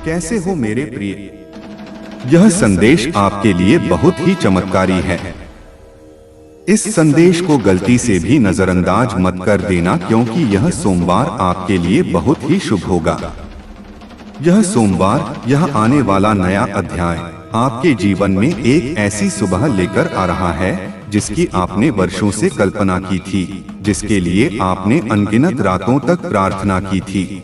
कैसे हो मेरे प्रिय? यह संदेश आपके लिए बहुत ही चमत्कारी है। इस संदेश को गलती से भी नजरअंदाज मत कर देना, क्योंकि यह सोमवार आपके लिए बहुत ही शुभ होगा। यह सोमवार, यह आने वाला नया अध्याय आपके जीवन में एक ऐसी सुबह लेकर आ रहा है जिसकी आपने वर्षों से कल्पना की थी, जिसके लिए आपने अनगिनत रातों तक प्रार्थना की थी।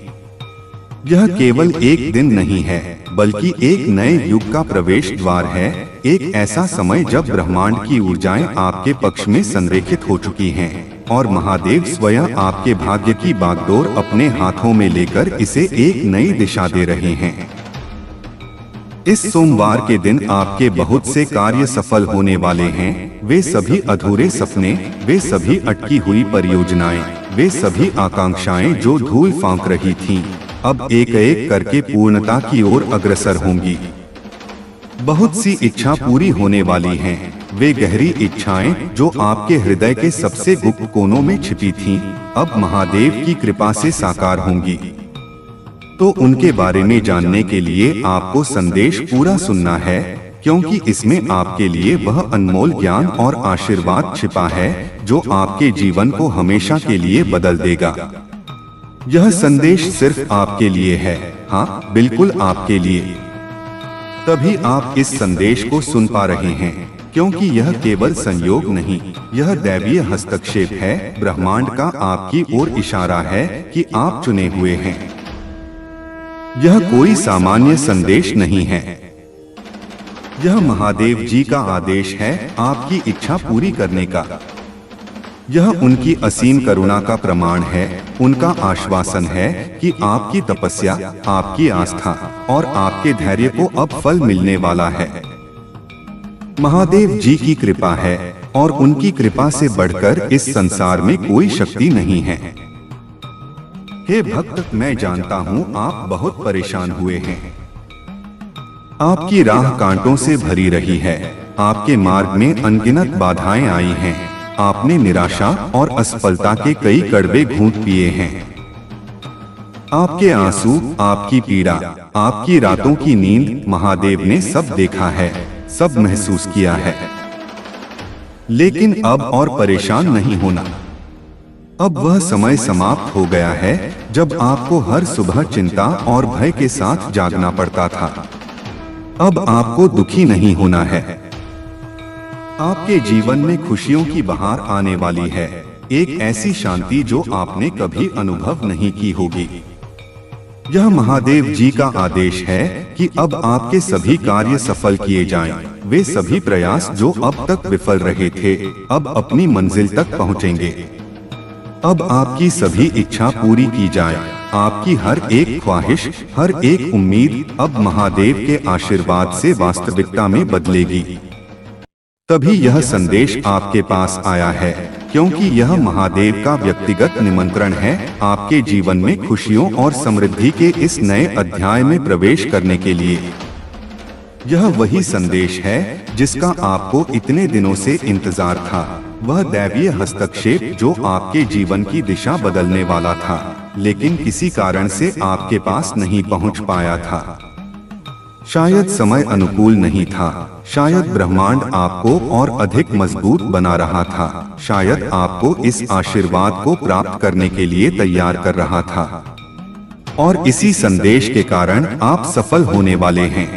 यह केवल एक दिन नहीं है, बल्कि एक नए युग का प्रवेश द्वार है। एक ऐसा समय जब ब्रह्मांड की ऊर्जाएं आपके पक्ष में संरेखित हो चुकी हैं और महादेव स्वयं आपके भाग्य की बागडोर अपने हाथों में लेकर इसे एक नई दिशा दे रहे हैं। इस सोमवार के दिन आपके बहुत से कार्य सफल होने वाले हैं। वे सभी अधूरे सपने, वे सभी अटकी हुई परियोजनाएं, वे सभी आकांक्षाएं जो धूल फांक रही थीं, अब एक एक करके पूर्णता की ओर अग्रसर होंगी। बहुत सी इच्छा पूरी होने वाली हैं। वे गहरी इच्छाएं जो आपके हृदय के सबसे गुप्त कोनों में छिपी थीं, अब महादेव की कृपा से साकार होंगी। तो उनके बारे में जानने के लिए आपको संदेश पूरा सुनना है, क्योंकि इसमें आपके लिए वह अनमोल ज्ञान और आशीर्वाद छिपा है जो आपके जीवन को हमेशा के लिए बदल देगा। यह संदेश सिर्फ आपके लिए है, हाँ, बिल्कुल आपके लिए। तभी आप इस संदेश को सुन पा रहे हैं, क्योंकि यह केवल संयोग नहीं, यह दैवीय हस्तक्षेप है। ब्रह्मांड का आपकी ओर इशारा है कि आप चुने हुए हैं। यह कोई सामान्य संदेश नहीं है। यह महादेव जी का आदेश है आपकी इच्छा पूरी करने का। यह उनकी असीम करुणा का प्रमाण है, उनका आश्वासन है कि आपकी तपस्या, आपकी आस्था और आपके धैर्य को अब फल मिलने वाला है। महादेव जी की कृपा है और उनकी कृपा से बढ़कर इस संसार में कोई शक्ति नहीं है। हे भक्त, मैं जानता हूँ आप बहुत परेशान हुए हैं। आपकी राह कांटों से भरी रही है। आपके मार्ग में अनगिनत बाधाएं आई हैं। आपने निराशा और असफलता के कई कड़वे घूंट पिए हैं। आपके आंसू, आपकी पीड़ा, आपकी रातों की नींद महादेव ने सब देखा है, सब महसूस किया है। लेकिन अब और परेशान नहीं होना। अब वह समय समाप्त हो गया है जब आपको हर सुबह चिंता और भय के साथ जागना पड़ता था। अब आपको दुखी नहीं होना है। आपके जीवन में खुशियों की बहार आने वाली है, एक ऐसी शांति जो आपने कभी अनुभव नहीं की होगी। यह महादेव जी का आदेश है कि अब आपके सभी कार्य सफल किए जाएं। वे सभी प्रयास जो अब तक विफल रहे थे, अब अपनी मंजिल तक पहुंचेंगे। अब आपकी सभी इच्छा पूरी की जाए। आपकी हर एक ख्वाहिश, हर एक उम्मीद अब महादेव के आशीर्वाद से वास्तविकता में बदलेगी। तभी यह संदेश आपके पास आया है, क्योंकि यह महादेव का व्यक्तिगत निमंत्रण है आपके जीवन में खुशियों और समृद्धि के इस नए अध्याय में प्रवेश करने के लिए। यह वही संदेश है जिसका आपको इतने दिनों से इंतजार था, वह दैवीय हस्तक्षेप जो आपके जीवन की दिशा बदलने वाला था, लेकिन किसी कारण से आपके पास नहीं पहुंच पाया था। शायद समय अनुकूल नहीं था, शायद ब्रह्मांड आपको और अधिक मजबूत बना रहा था, शायद आपको इस आशीर्वाद को प्राप्त करने के लिए तैयार कर रहा था, और इसी संदेश के कारण आप सफल होने वाले हैं।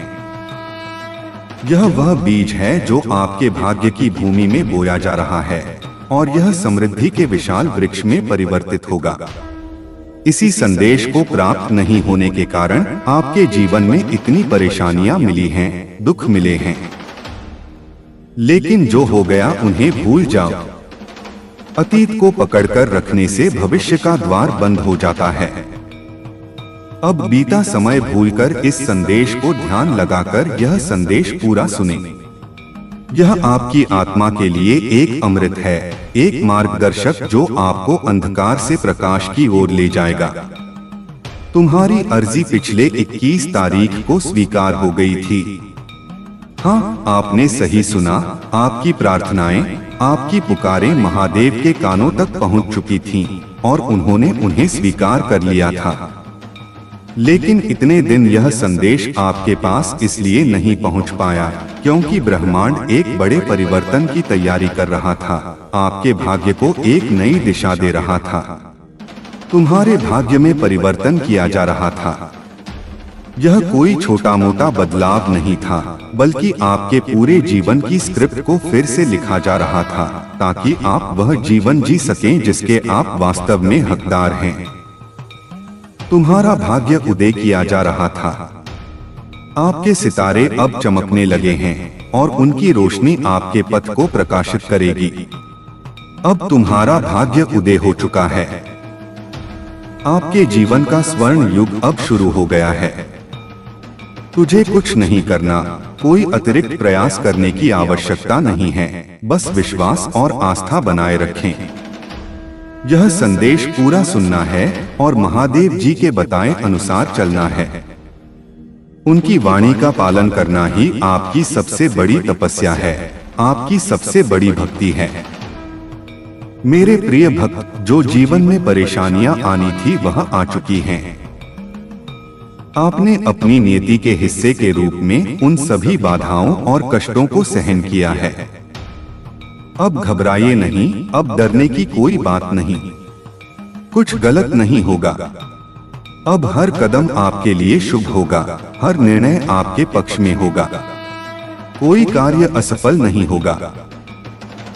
यह वह बीज है जो आपके भाग्य की भूमि में बोया जा रहा है, और यह समृद्धि के विशाल वृक्ष में परिवर्तित होगा। इसी संदेश को प्राप्त नहीं होने के कारण आपके जीवन में इतनी परेशानियां मिली हैं, दुख मिले हैं। लेकिन जो हो गया उन्हें भूल जाओ। अतीत को पकड़कर रखने से भविष्य का द्वार बंद हो जाता है। अब बीता समय भूलकर इस संदेश को ध्यान लगाकर यह संदेश पूरा सुने। यह आपकी आत्मा के लिए एक अमृत है, एक मार्गदर्शक जो आपको अंधकार से प्रकाश की ओर ले जाएगा। तुम्हारी अर्जी पिछले 21 तारीख को स्वीकार हो गई थी। हाँ, आपने सही सुना। आपकी प्रार्थनाएं, आपकी पुकारें महादेव के कानों तक पहुंच चुकी थीं और उन्होंने उन्हें स्वीकार कर लिया था। लेकिन इतने दिन यह संदेश आपके पास इसलिए नहीं पहुंच पाया क्योंकि ब्रह्मांड एक बड़े परिवर्तन की तैयारी कर रहा था। आपके भाग्य को एक नई दिशा दे रहा था। तुम्हारे भाग्य में परिवर्तन किया जा रहा था। यह कोई छोटा मोटा बदलाव नहीं था, बल्कि आपके पूरे जीवन की स्क्रिप्ट को फिर से लिखा जा रहा था, ताकि आप वह जीवन जी सकें जिसके आप वास्तव में हकदार हैं। तुम्हारा भाग्य उदय किया जा रहा था। आपके सितारे अब चमकने लगे हैं और उनकी रोशनी आपके पथ को प्रकाशित करेगी। अब तुम्हारा भाग्य उदय हो चुका है। आपके जीवन का स्वर्ण युग अब शुरू हो गया है। तुझे कुछ नहीं करना, कोई अतिरिक्त प्रयास करने की आवश्यकता नहीं है, बस विश्वास और आस्था बनाए रखें। यह संदेश पूरा सुनना है और महादेव जी के बताए अनुसार चलना है। उनकी वाणी का पालन करना ही आपकी सबसे बड़ी तपस्या है, आपकी सबसे बड़ी भक्ति है। मेरे प्रिय भक्त, जो जीवन में परेशानियां आनी थी वह आ चुकी हैं। आपने अपनी नियति के हिस्से के रूप में उन सभी बाधाओं और कष्टों को सहन किया है। अब घबराइए नहीं, अब डरने की कोई बात नहीं। कुछ गलत नहीं होगा। अब हर कदम आपके लिए शुभ होगा, हर निर्णय आपके पक्ष में होगा। कोई कार्य असफल नहीं होगा।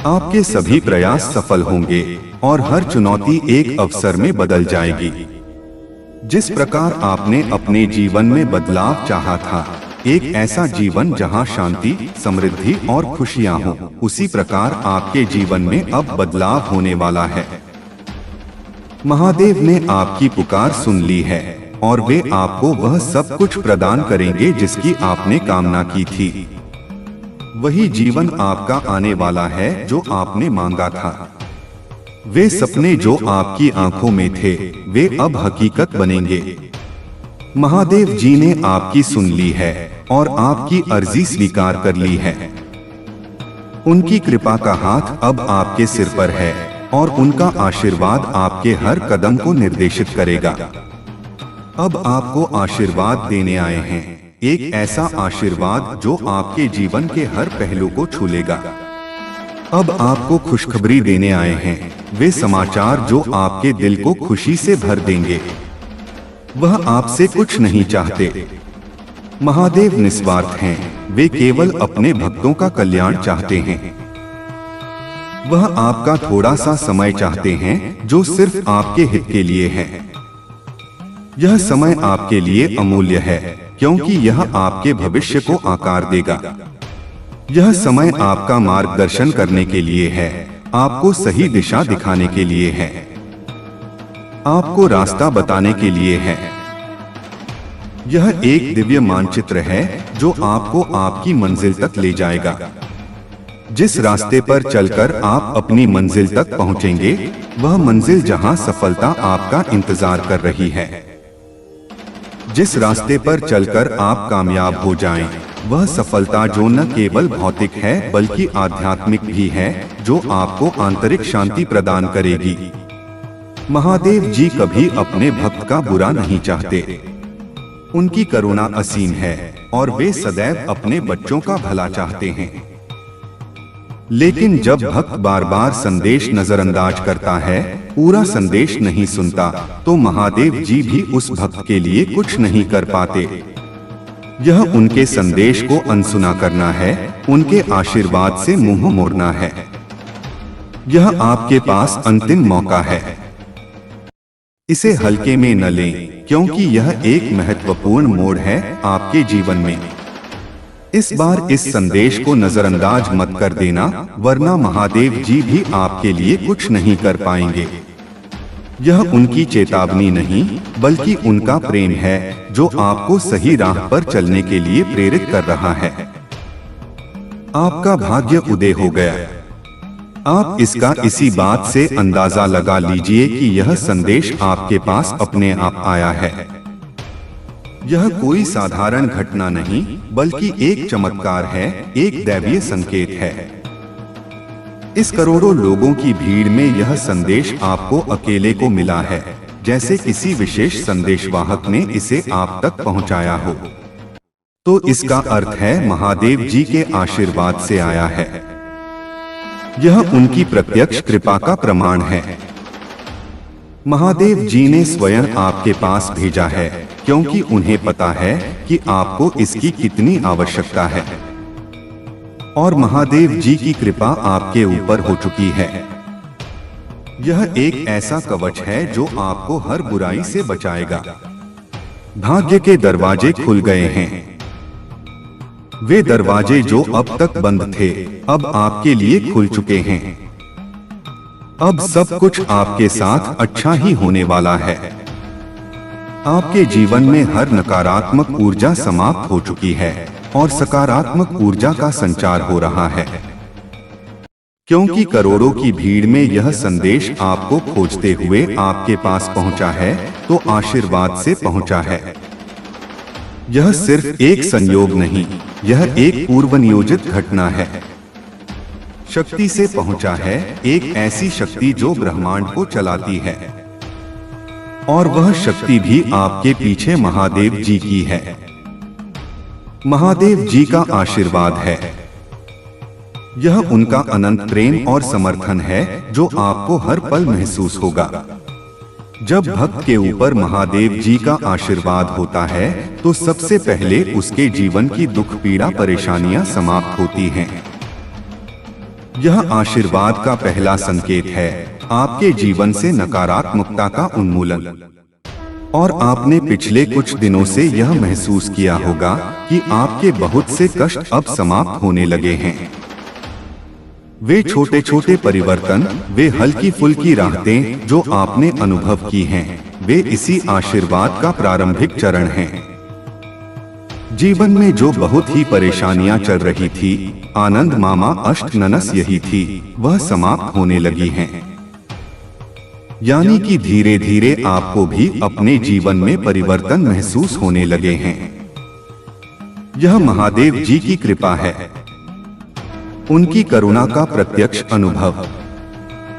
आपके सभी प्रयास सफल होंगे और हर चुनौती एक अवसर में बदल जाएगी। जिस प्रकार आपने अपने जीवन में बदलाव चाहा था, एक ऐसा जीवन जहां शांति, समृद्धि और खुशियां हो, उसी प्रकार आपके जीवन में अब बदलाव होने वाला है। महादेव ने आपकी पुकार सुन ली है और वे आपको वह सब कुछ प्रदान करेंगे जिसकी आपने कामना की थी। वही जीवन आपका आने वाला है जो आपने मांगा था। वे सपने जो आपकी आंखों में थे, वे अब हकीकत बनेंगे। महादेव जी ने आपकी सुन ली है और आपकी अर्जी स्वीकार कर ली है। उनकी कृपा का हाथ अब आपके सिर पर है और उनका आशीर्वाद आपके हर कदम को निर्देशित करेगा। अब आपको आशीर्वाद देने आए हैं, एक ऐसा आशीर्वाद जो आपके जीवन के हर पहलू को छू लेगा। अब आपको खुशखबरी देने आए हैं, वे समाचार जो आपके दिल को खुशी से भर देंगे। वह आपसे कुछ नहीं चाहते। महादेव निस्वार्थ हैं, वे केवल अपने भक्तों का कल्याण चाहते हैं। वह आपका थोड़ा सा समय चाहते हैं जो सिर्फ आपके हित के लिए है। यह समय आपके लिए अमूल्य है क्योंकि यह आपके भविष्य को आकार देगा। यह समय आपका मार्गदर्शन करने के लिए है, आपको सही दिशा दिखाने के लिए है, आपको रास्ता बताने के लिए है। यह एक दिव्य मानचित्र है जो आपको आपकी मंजिल तक ले जाएगा। जिस रास्ते पर चलकर आप अपनी मंजिल तक पहुंचेंगे, वह मंजिल जहां सफलता आपका इंतजार कर रही है। जिस रास्ते पर चलकर आप कामयाब हो जाएं, वह सफलता जो न केवल भौतिक है बल्कि आध्यात्मिक भी है, जो आपको आंतरिक शांति प्रदान करेगी। महादेव जी कभी अपने भक्त का बुरा नहीं चाहते। उनकी करुणा असीम है और वे सदैव अपने बच्चों का भला चाहते हैं। लेकिन जब भक्त बार बार संदेश नजरअंदाज करता है, पूरा संदेश नहीं सुनता, तो महादेव जी भी उस भक्त के लिए कुछ नहीं कर पाते। यह उनके संदेश को अनसुना करना है, उनके आशीर्वाद से मुंह मोड़ना है। यह आपके पास अंतिम मौका है। इसे हल्के में न लें, क्योंकि यह एक महत्वपूर्ण मोड़ है आपके जीवन में। इस बार इस संदेश को नजरअंदाज मत कर देना, वरना महादेव जी भी आपके लिए कुछ नहीं कर पाएंगे। यह उनकी चेतावनी नहीं, बल्कि उनका प्रेम है जो आपको सही राह पर चलने के लिए प्रेरित कर रहा है। आपका भाग्य उदय हो गया। आप इसका इसी बात से अंदाजा लगा लीजिए कि यह संदेश आपके पास अपने आप आया है। यह कोई साधारण घटना नहीं, बल्कि एक चमत्कार है, एक दैवीय संकेत है। इस करोड़ों लोगों की भीड़ में यह संदेश आपको अकेले को मिला है, जैसे किसी विशेष संदेशवाहक ने इसे आप तक पहुंचाया हो। तो इसका अर्थ है महादेव जी के आशीर्वाद से आया है। यह उनकी प्रत्यक्ष कृपा का प्रमाण है। महादेव जी ने स्वयं आपके पास भेजा है, क्योंकि उन्हें पता है कि आपको इसकी कितनी आवश्यकता है। और महादेव जी की कृपा आपके ऊपर हो चुकी है। यह एक ऐसा कवच है जो आपको हर बुराई से बचाएगा। भाग्य के दरवाजे खुल गए हैं। वे दरवाजे जो अब तक बंद थे, अब आपके लिए खुल चुके हैं। अब सब कुछ आपके साथ अच्छा ही होने वाला है। आपके जीवन में हर नकारात्मक ऊर्जा समाप्त हो चुकी है और सकारात्मक ऊर्जा का संचार हो रहा है। क्योंकि करोड़ों की भीड़ में यह संदेश आपको खोजते हुए आपके पास पहुंचा है, तो आशीर्वाद से पहुंचा है। यह सिर्फ एक संयोग नहीं, यह एक पूर्व नियोजित घटना है। शक्ति से पहुंचा है, एक ऐसी शक्ति जो ब्रह्मांड को चलाती है। और वह शक्ति भी आपके पीछे महादेव जी की है। महादेव जी का आशीर्वाद है। यह उनका अनंत प्रेम और समर्थन है जो आपको हर पल महसूस होगा। जब भक्त के ऊपर महादेव जी का आशीर्वाद होता है, तो सबसे पहले उसके जीवन की दुख पीड़ा परेशानियां समाप्त होती हैं। यह आशीर्वाद का पहला संकेत है आपके जीवन से नकारात्मकता का उन्मूलन। और आपने पिछले कुछ दिनों से यह महसूस किया होगा कि आपके बहुत से कष्ट अब समाप्त होने लगे हैं। वे छोटे छोटे परिवर्तन, वे हल्की फुल्की राहतें जो आपने अनुभव की हैं, वे इसी आशीर्वाद का प्रारंभिक चरण हैं। जीवन में जो बहुत ही परेशानियां चल रही थी, आनंद मामा अष्ट ननस यही थी, वह समाप्त होने लगी हैं। यानी कि धीरे धीरे आपको भी अपने जीवन में परिवर्तन महसूस होने लगे हैं। यह महादेव जी की कृपा है, उनकी करुणा का प्रत्यक्ष अनुभव।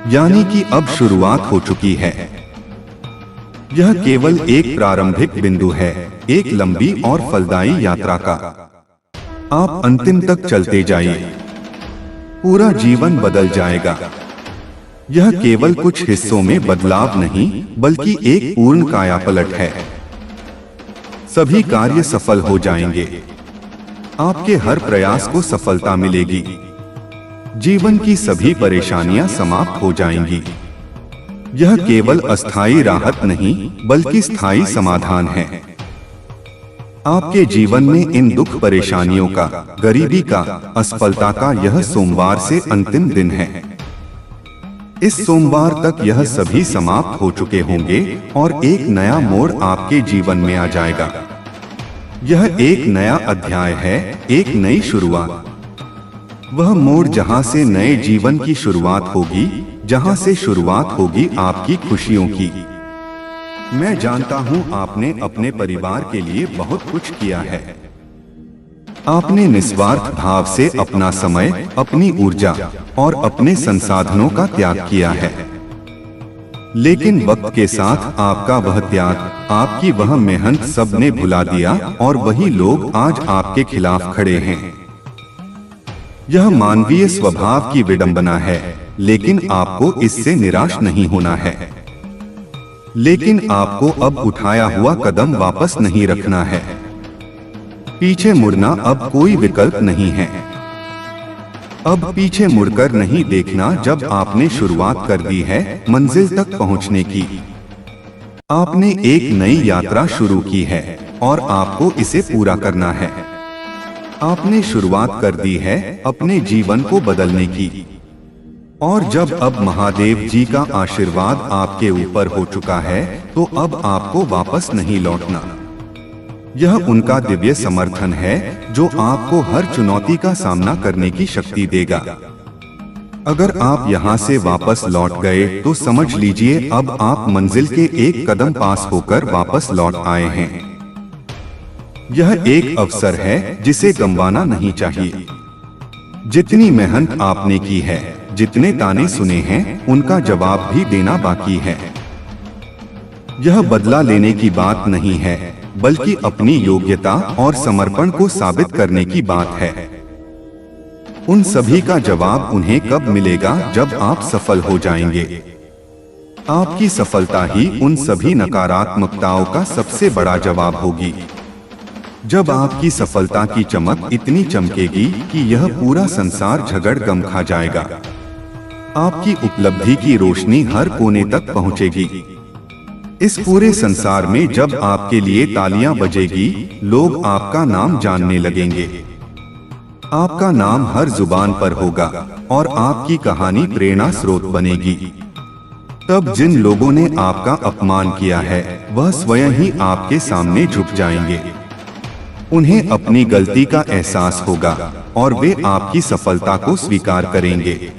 यानी कि अब शुरुआत हो चुकी है। यह केवल एक प्रारंभिक बिंदु है, एक लंबी और फलदायी यात्रा का। आप अंतिम तक चलते जाइए, पूरा जीवन बदल जाएगा। यह केवल कुछ हिस्सों में बदलाव नहीं, बल्कि एक पूर्ण कायापलट है। सभी कार्य सफल हो जाएंगे। आपके हर प्रयास को सफलता मिलेगी। जीवन की सभी परेशानियां समाप्त हो जाएंगी। यह केवल अस्थायी राहत नहीं, बल्कि स्थायी समाधान है। आपके जीवन में इन दुख परेशानियों का, गरीबी का, असफलता का यह सोमवार से अंतिम दिन है। इस सोमवार तक यह सभी समाप्त हो चुके होंगे और एक नया मोड़ आपके जीवन में आ जाएगा। यह एक नया अध्याय है, एक नई शुरुआत। वह मोड़ जहां से नए जीवन की शुरुआत होगी, जहां से शुरुआत होगी आपकी खुशियों की। मैं जानता हूं आपने अपने परिवार के लिए बहुत कुछ किया है। आपने निस्वार्थ भाव से अपना समय, अपनी ऊर्जा और अपने संसाधनों का त्याग किया है। लेकिन वक्त के साथ आपका वह त्याग, आपकी वह मेहनत सब ने भुला दिया और वही लोग आज आपके खिलाफ खड़े हैं। यह मानवीय स्वभाव की विडंबना है, लेकिन आपको इससे निराश नहीं होना है। लेकिन आपको अब उठाया हुआ कदम वापस नहीं रखना है। पीछे मुड़ना अब कोई विकल्प नहीं है। अब पीछे मुड़कर नहीं देखना जब आपने शुरुआत कर दी है मंजिल तक पहुंचने की। आपने एक नई यात्रा शुरू की है और आपको इसे पूरा करना है। आपने शुरुआत कर दी है अपने जीवन को बदलने की। और जब अब महादेव जी का आशीर्वाद आपके ऊपर हो चुका है, तो अब आपको वापस नहीं लौटना। यह उनका दिव्य समर्थन है जो आपको हर चुनौती का सामना करने की शक्ति देगा। अगर आप यहाँ से वापस लौट गए तो समझ लीजिए अब आप मंजिल के एक कदम पास होकर वापस लौट आए हैं। यह एक अवसर है जिसे गंवाना नहीं चाहिए। जितनी मेहनत आपने की है, जितने ताने सुने हैं, उनका जवाब भी देना बाकी है। यह बदला लेने की बात नहीं है, बल्कि अपनी योग्यता और समर्पण को साबित करने की बात है। उन सभी का जवाब उन्हें कब मिलेगा? जब आप सफल हो जाएंगे। आपकी सफलता ही उन सभी नकारात्मकताओं का सबसे बड़ा जवाब होगी। जब आपकी सफलता की चमक इतनी चमकेगी कि यह पूरा संसार झगड़ गम खा जाएगा। आपकी उपलब्धि की रोशनी हर कोने तक पहुंचेगी। इस पूरे संसार में जब आपके लिए तालियां बजेगी, लोग आपका नाम जानने लगेंगे। आपका नाम हर जुबान पर होगा और आपकी कहानी प्रेरणा स्रोत बनेगी। तब जिन लोगों ने आपका अपमान किया है, वह स्वयं ही आपके सामने झुक जाएंगे। उन्हें अपनी गलती का एहसास होगा और वे आपकी सफलता को स्वीकार करेंगे।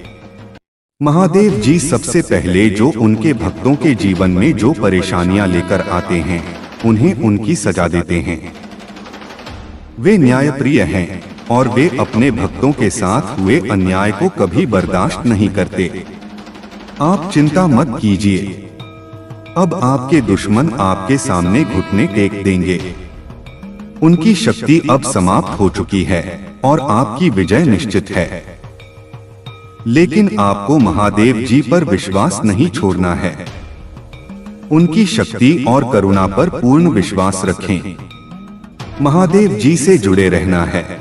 महादेव जी सबसे पहले जो उनके भक्तों के जीवन में जो परेशानियां लेकर आते हैं, उन्हें उनकी सजा देते हैं। वे न्यायप्रिय हैं और वे अपने भक्तों के साथ हुए अन्याय को कभी बर्दाश्त नहीं करते। आप चिंता मत कीजिए, अब आपके दुश्मन आपके सामने घुटने टेक देंगे। उनकी शक्ति अब समाप्त हो चुकी है और आपकी विजय निश्चित है। लेकिन आपको महादेव जी पर विश्वास नहीं छोड़ना है। उनकी शक्ति और करुणा पर पूर्ण विश्वास रखें। महादेव जी से जुड़े रहना है।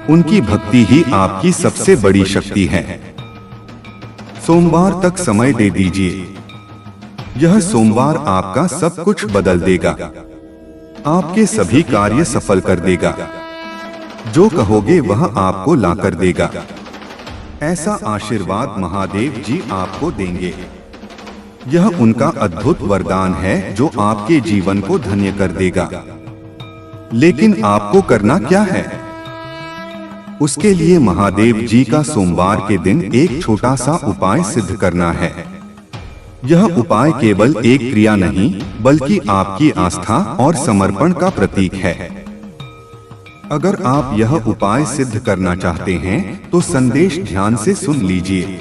उनकी भक्ति ही आपकी सबसे बड़ी शक्ति है। सोमवार तक समय दे दीजिए। यह सोमवार आपका सब कुछ बदल देगा। आपके सभी कार्य सफल कर देगा। जो कहोगे वह आपको ला कर देगा। ऐसा आशीर्वाद महादेव जी आपको देंगे। यह उनका अद्भुत वरदान है जो आपके जीवन को धन्य कर देगा। लेकिन आपको करना क्या है? उसके लिए महादेव जी का सोमवार के दिन एक छोटा सा उपाय सिद्ध करना है। यह उपाय केवल एक क्रिया नहीं, बल्कि आपकी आस्था और समर्पण का प्रतीक है। अगर आप यह उपाय सिद्ध करना चाहते हैं, तो संदेश ध्यान से सुन लीजिए।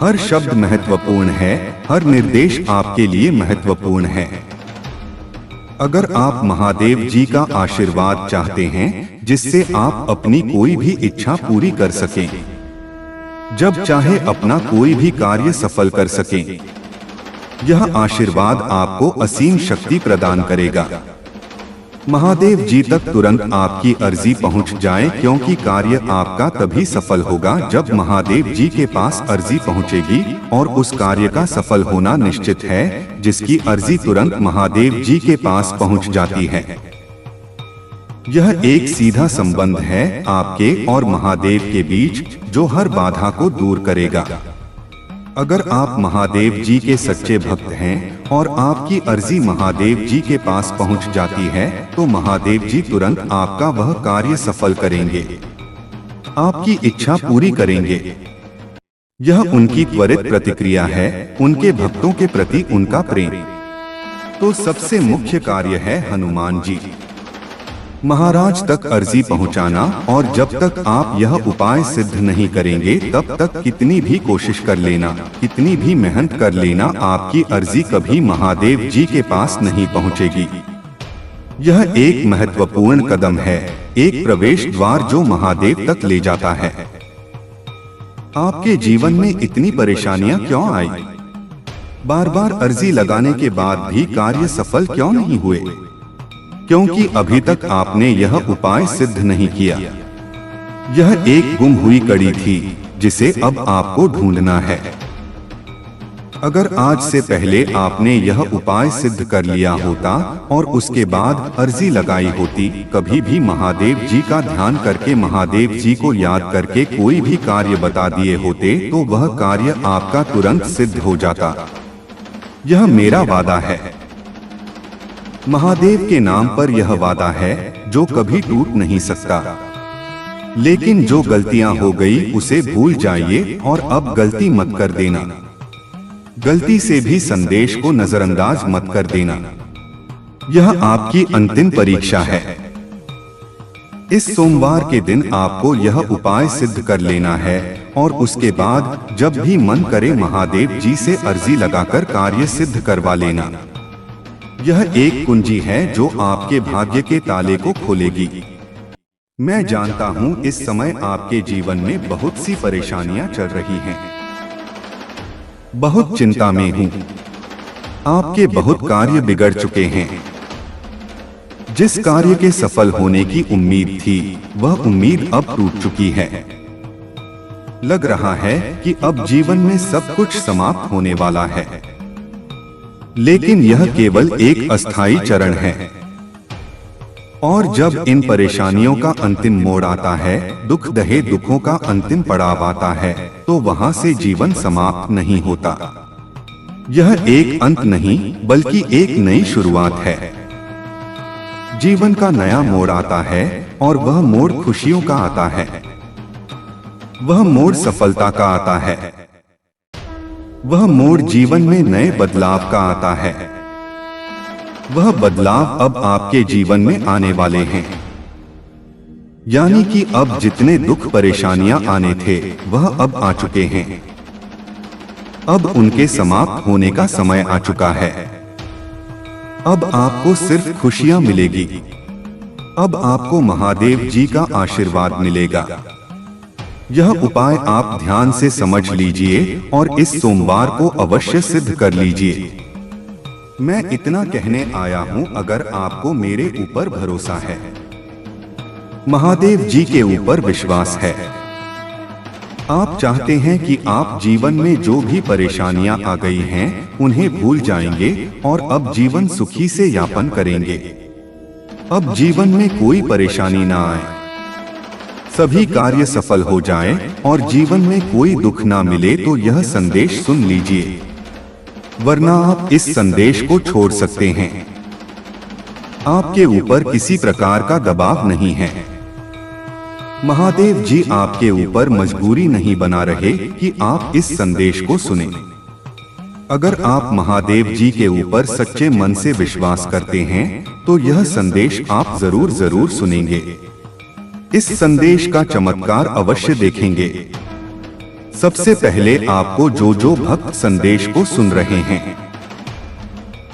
हर शब्द महत्वपूर्ण है, हर निर्देश आपके लिए महत्वपूर्ण है। अगर आप महादेव जी का आशीर्वाद चाहते हैं, जिससे आप अपनी कोई भी इच्छा पूरी कर सकें, जब चाहे अपना कोई भी कार्य सफल कर सकें, यह आशीर्वाद आपको असीम शक्ति प्रदान करेगा। महादेव जी तक तुरंत आपकी अर्जी पहुंच जाए, क्योंकि कार्य आपका तभी सफल होगा जब महादेव जी के पास अर्जी पहुंचेगी, और उस कार्य का सफल होना निश्चित है जिसकी अर्जी तुरंत महादेव जी के पास पहुंच जाती है। यह एक सीधा संबंध है आपके और महादेव के बीच, जो हर बाधा को दूर करेगा। अगर आप महादेव जी के सच्चे भक्त हैं और आपकी अर्जी महादेव जी के पास पहुंच जाती है, तो महादेव जी तुरंत आपका वह कार्य सफल करेंगे, आपकी इच्छा पूरी करेंगे। यह उनकी त्वरित प्रतिक्रिया है, उनके भक्तों के प्रति उनका प्रेम। तो सबसे मुख्य कार्य है हनुमान जी महाराज तक अर्जी पहुंचाना, और जब तक आप यह उपाय सिद्ध नहीं करेंगे, तब तक कितनी भी कोशिश कर लेना, कितनी भी मेहनत कर लेना, आपकी अर्जी कभी महादेव जी के पास नहीं पहुंचेगी। यह एक महत्वपूर्ण कदम है, एक प्रवेश द्वार जो महादेव तक ले जाता है। आपके जीवन में इतनी परेशानियां क्यों आई? बार बार अर्जी लगाने के बाद भी कार्य सफल क्यों नहीं हुए? क्योंकि अभी तक आपने यह उपाय सिद्ध नहीं किया। यह एक गुम हुई कड़ी थी जिसे अब आपको ढूंढना है। अगर आज से पहले आपने यह उपाय सिद्ध कर लिया होता और उसके बाद अर्जी लगाई होती, कभी भी महादेव जी का ध्यान करके, महादेव जी को याद करके कोई भी कार्य बता दिए होते, तो वह कार्य आपका तुरंत सिद्ध हो जाता। यह मेरा वादा है। महादेव के नाम पर यह वादा है जो कभी टूट नहीं सकता। लेकिन जो गलतियां हो गई उसे भूल जाइए और अब गलती मत कर देना। गलती से भी संदेश को नजरअंदाज मत कर देना। यह आपकी अंतिम परीक्षा है। इस सोमवार के दिन आपको यह उपाय सिद्ध कर लेना है और उसके बाद जब भी मन करे महादेव जी से अर्जी लगाकर कार्य सिद्ध करवा लेना। यह एक कुंजी है जो आपके भाग्य के ताले को खोलेगी। मैं जानता हूँ इस समय आपके जीवन में बहुत सी परेशानियां चल रही हैं। बहुत चिंता में हूँ। आपके बहुत कार्य बिगड़ चुके हैं। जिस कार्य के सफल होने की उम्मीद थी वह उम्मीद अब टूट चुकी है। लग रहा है कि अब जीवन में सब कुछ समाप्त होने वाला है, लेकिन यह केवल एक अस्थायी चरण है। और जब इन परेशानियों का अंतिम मोड़ आता है, दुख दहे दुखों का अंतिम पड़ाव आता है, तो वहां से जीवन समाप्त नहीं होता। यह एक अंत नहीं बल्कि एक नई शुरुआत है। जीवन का नया मोड़ आता है और वह मोड़ खुशियों का आता है। वह मोड़ सफलता का आता है। वह मोड़ जीवन में नए बदलाव का आता है। वह बदलाव अब आपके जीवन में आने वाले हैं। यानी कि अब जितने दुख परेशानियां आने थे वह अब आ चुके हैं। अब उनके समाप्त होने का समय आ चुका है। अब आपको सिर्फ खुशियां मिलेगी। अब आपको महादेव जी का आशीर्वाद मिलेगा। यह उपाय आप ध्यान से समझ लीजिए और इस सोमवार को अवश्य सिद्ध कर लीजिए। मैं इतना कहने आया हूं, अगर आपको मेरे ऊपर भरोसा है, महादेव जी के ऊपर विश्वास है, आप चाहते हैं कि आप जीवन में जो भी परेशानियां आ गई हैं उन्हें भूल जाएंगे और अब जीवन सुखी से यापन करेंगे। अब जीवन में कोई परेशानी ना आए, सभी कार्य सफल हो जाएं और जीवन में कोई दुख ना मिले, तो यह संदेश सुन लीजिए, वरना आप इस संदेश को छोड़ सकते हैं। आपके ऊपर किसी प्रकार का दबाव नहीं है। महादेव जी आपके ऊपर मजबूरी नहीं बना रहे कि आप इस संदेश को सुनें। अगर आप महादेव जी के ऊपर सच्चे मन से विश्वास करते हैं तो यह संदेश आप जरूर सुनेंगे। इस संदेश का चमत्कार अवश्य देखेंगे। सबसे पहले आपको जो भक्त संदेश को सुन रहे हैं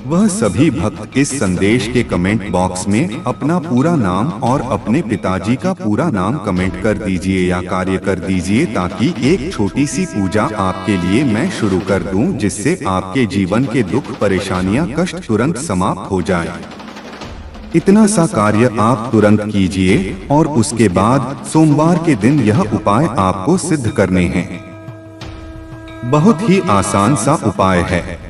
वह सभी भक्त इस संदेश के कमेंट बॉक्स में अपना पूरा नाम और अपने पिताजी का पूरा नाम कमेंट कर दीजिए या कार्य कर दीजिए, ताकि एक छोटी सी पूजा आपके लिए मैं शुरू कर दूं, जिससे आपके जीवन के दुख परेशानियां कष्ट तुरंत समाप्त हो जाए। इतना सा कार्य आप तुरंत कीजिए और उसके बाद सोमवार के दिन यह उपाय आपको सिद्ध करने हैं। बहुत ही आसान सा उपाय है।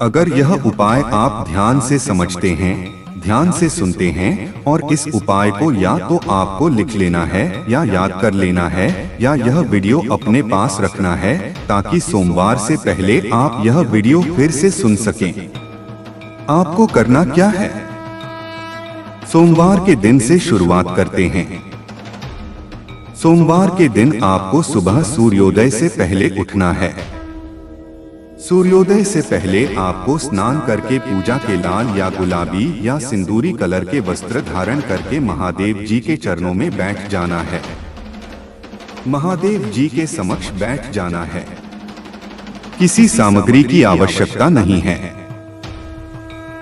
अगर यह उपाय आप ध्यान से समझते हैं, ध्यान से सुनते हैं और इस उपाय को या तो आपको लिख लेना है या याद कर लेना है या यह वीडियो अपने पास रखना है, ताकि सोमवार से पहले आप यह वीडियो फिर से सुन सकें। आपको करना क्या है? सोमवार के दिन से शुरुआत करते हैं। सोमवार के दिन आपको सुबह सूर्योदय से पहले उठना है। सूर्योदय से पहले आपको स्नान करके पूजा के लाल या गुलाबी या सिंदूरी कलर के वस्त्र धारण करके महादेव जी के चरणों में बैठ जाना है। महादेव जी के समक्ष बैठ जाना है। किसी सामग्री की आवश्यकता नहीं है।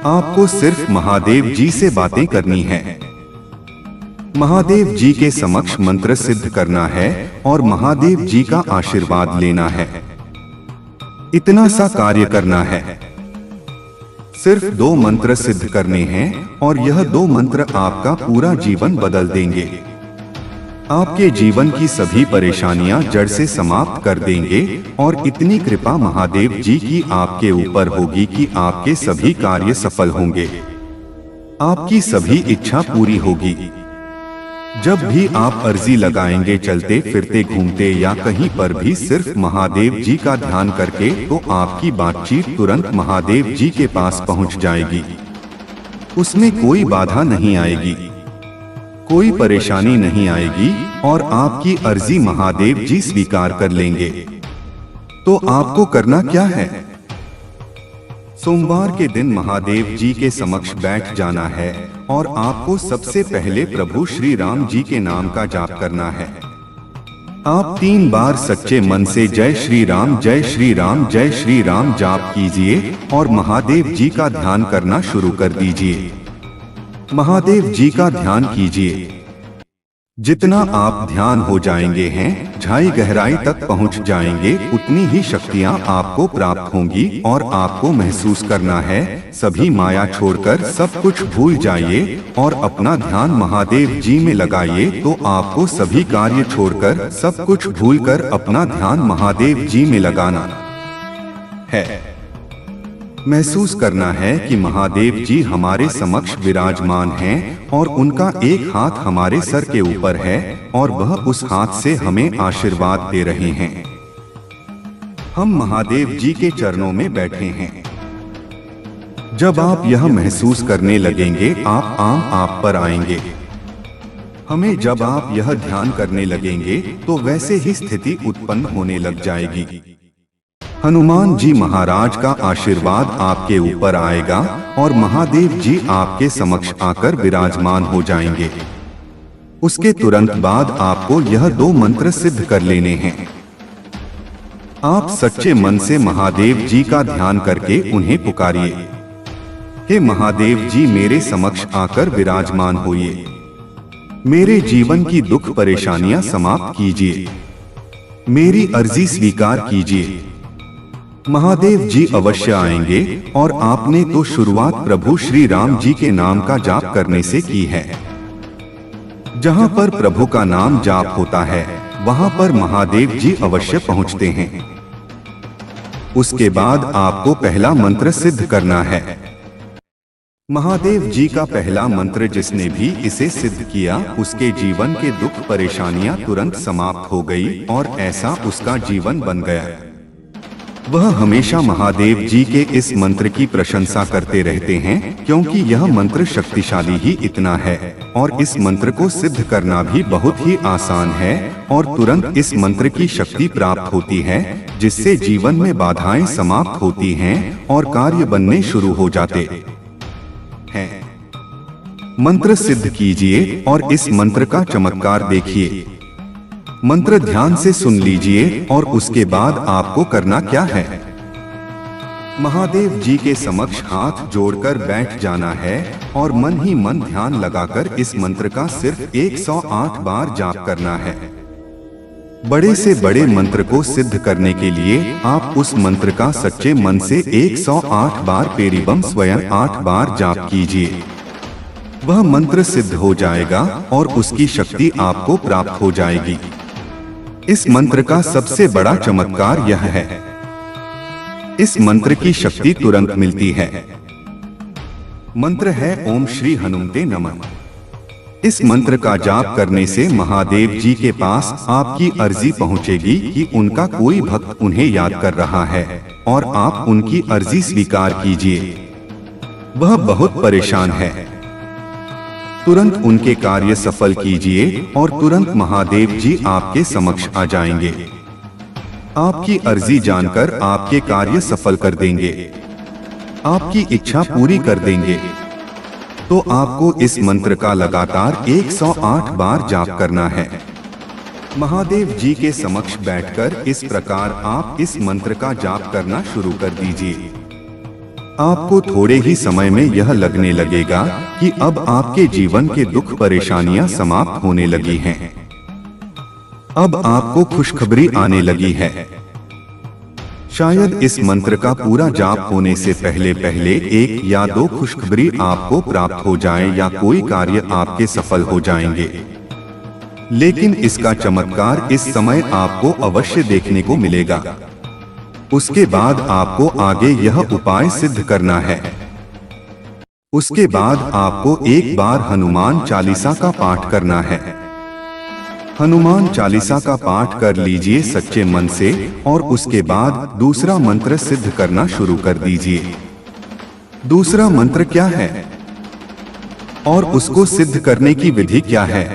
आपको सिर्फ महादेव जी से बातें करनी है। महादेव जी के समक्ष मंत्र सिद्ध करना है और महादेव जी का आशीर्वाद लेना है। इतना सा कार्य करना है। सिर्फ 2 मंत्र सिद्ध करने हैं और यह 2 मंत्र आपका पूरा जीवन बदल देंगे। आपके जीवन की सभी परेशानियां जड़ से समाप्त कर देंगे और इतनी कृपा महादेव जी की आपके ऊपर होगी कि आपके सभी कार्य सफल होंगे। आपकी सभी इच्छा पूरी होगी। जब भी आप अर्जी लगाएंगे, चलते फिरते घूमते या कहीं पर भी, सिर्फ महादेव जी का ध्यान करके, तो आपकी बातचीत तुरंत महादेव जी के पास पहुंच जाएगी। उसमें कोई बाधा नहीं आएगी, कोई परेशानी नहीं आएगी और आपकी अर्जी महादेव जी स्वीकार कर लेंगे। तो आपको करना क्या है? सोमवार के दिन महादेव जी के समक्ष बैठ जाना है और आपको सबसे पहले प्रभु श्री राम जी के नाम का जाप करना है। आप 3 बार सच्चे मन से जय श्री राम जय श्री राम जय श्री राम जाप कीजिए और महादेव जी का ध्यान करना शुरू कर दीजिए। महादेव जी का ध्यान कीजिए। जितना आप ध्यान हो जाएंगे हैं, झाई गहराई तक पहुंच जाएंगे, उतनी ही शक्तियां आपको प्राप्त होंगी और आपको महसूस करना है सभी माया छोड़कर सब कुछ भूल जाइए और अपना ध्यान महादेव जी में लगाइए। तो आपको सभी कार्य छोड़कर सब कुछ भूलकर अपना ध्यान महादेव जी में लगाना है। महसूस करना है कि महादेव जी हमारे समक्ष विराजमान हैं और उनका एक हाथ हमारे सर के ऊपर है और वह उस हाथ से हमें आशीर्वाद दे रहे हैं। हम महादेव जी के चरणों में बैठे हैं। जब आप यह महसूस करने लगेंगे आप पर आएंगे। हमें जब आप यह ध्यान करने लगेंगे तो वैसे ही स्थिति उत्पन्न होने लग जाएगी। हनुमान जी महाराज का आशीर्वाद आपके ऊपर आएगा और महादेव जी आपके समक्ष आकर विराजमान हो जाएंगे। उसके तुरंत बाद आपको यह 2 मंत्र सिद्ध कर लेने हैं। आप सच्चे मन से महादेव जी का ध्यान करके उन्हें पुकारिए, हे महादेव जी मेरे समक्ष आकर विराजमान होइए, मेरे जीवन की दुख परेशानियां समाप्त कीजिए, मेरी अर्जी स्वीकार कीजिए। महादेव जी अवश्य आएंगे और आपने तो शुरुआत प्रभु श्री राम जी के नाम का जाप करने से की है। जहां पर प्रभु का नाम जाप होता है वहां पर महादेव जी अवश्य पहुंचते हैं। उसके बाद आपको पहला मंत्र सिद्ध करना है। महादेव जी का पहला मंत्र जिसने भी इसे सिद्ध किया उसके जीवन के दुख परेशानियां तुरंत समाप्त हो गई और ऐसा उसका जीवन बन गया। वह हमेशा महादेव जी के इस मंत्र की प्रशंसा करते रहते हैं क्योंकि यह मंत्र शक्तिशाली ही इतना है और इस मंत्र को सिद्ध करना भी बहुत ही आसान है और तुरंत इस मंत्र की शक्ति प्राप्त होती है जिससे जीवन में बाधाएं समाप्त होती हैं और कार्य बनने शुरू हो जाते हैं। मंत्र सिद्ध कीजिए और इस मंत्र का चमत्कार देखिए। मंत्र ध्यान से सुन लीजिए और उसके बाद आपको करना क्या है। महादेव जी के समक्ष हाथ जोड़कर बैठ जाना है और मन ही मन ध्यान लगाकर इस मंत्र का सिर्फ 108 बार जाप करना है। बड़े से बड़े मंत्र को सिद्ध करने के लिए आप उस मंत्र का सच्चे मन से 108 बार पेरीबम स्वयं 8 बार जाप कीजिए। वह मंत्र सिद्ध हो जाएगा और उसकी शक्ति आपको प्राप्त हो जाएगी। इस मंत्र का सबसे बड़ा चमत्कार यह है, इस मंत्र की शक्ति तुरंत मिलती है। मंत्र है ओम श्री हनुमते नमः। इस मंत्र का जाप करने से महादेव जी के पास आपकी अर्जी पहुंचेगी कि उनका कोई भक्त उन्हें याद कर रहा है और आप उनकी अर्जी स्वीकार कीजिए। वह बहुत परेशान है, तुरंत उनके कार्य सफल कीजिए और तुरंत महादेव जी आपके समक्ष आ जाएंगे। आपकी अर्जी जानकर आपके कार्य सफल कर देंगे, आपकी इच्छा पूरी कर देंगे। तो आपको इस मंत्र का लगातार 108 बार जाप करना है। महादेव जी के समक्ष बैठकर इस प्रकार आप इस मंत्र का जाप करना शुरू कर दीजिए। आपको थोड़े ही समय में यह लगने लगेगा कि अब आपके जीवन के दुख परेशानियां समाप्त होने लगी हैं। अब आपको खुशखबरी आने लगी है। शायद इस मंत्र का पूरा जाप होने से पहले 1 या 2 खुशखबरी आपको प्राप्त हो जाए या कोई कार्य आपके सफल हो जाएंगे। लेकिन इसका चमत्कार इस समय आपको अवश्य देखने को मिलेगा। उसके बाद आपको आगे यह उपाय सिद्ध करना है। उसके बाद आपको एक बार हनुमान चालीसा का पाठ करना है। हनुमान चालीसा का पाठ कर लीजिए सच्चे मन से और उसके बाद दूसरा मंत्र सिद्ध करना शुरू कर दीजिए। दूसरा मंत्र क्या है और उसको सिद्ध करने की विधि क्या है?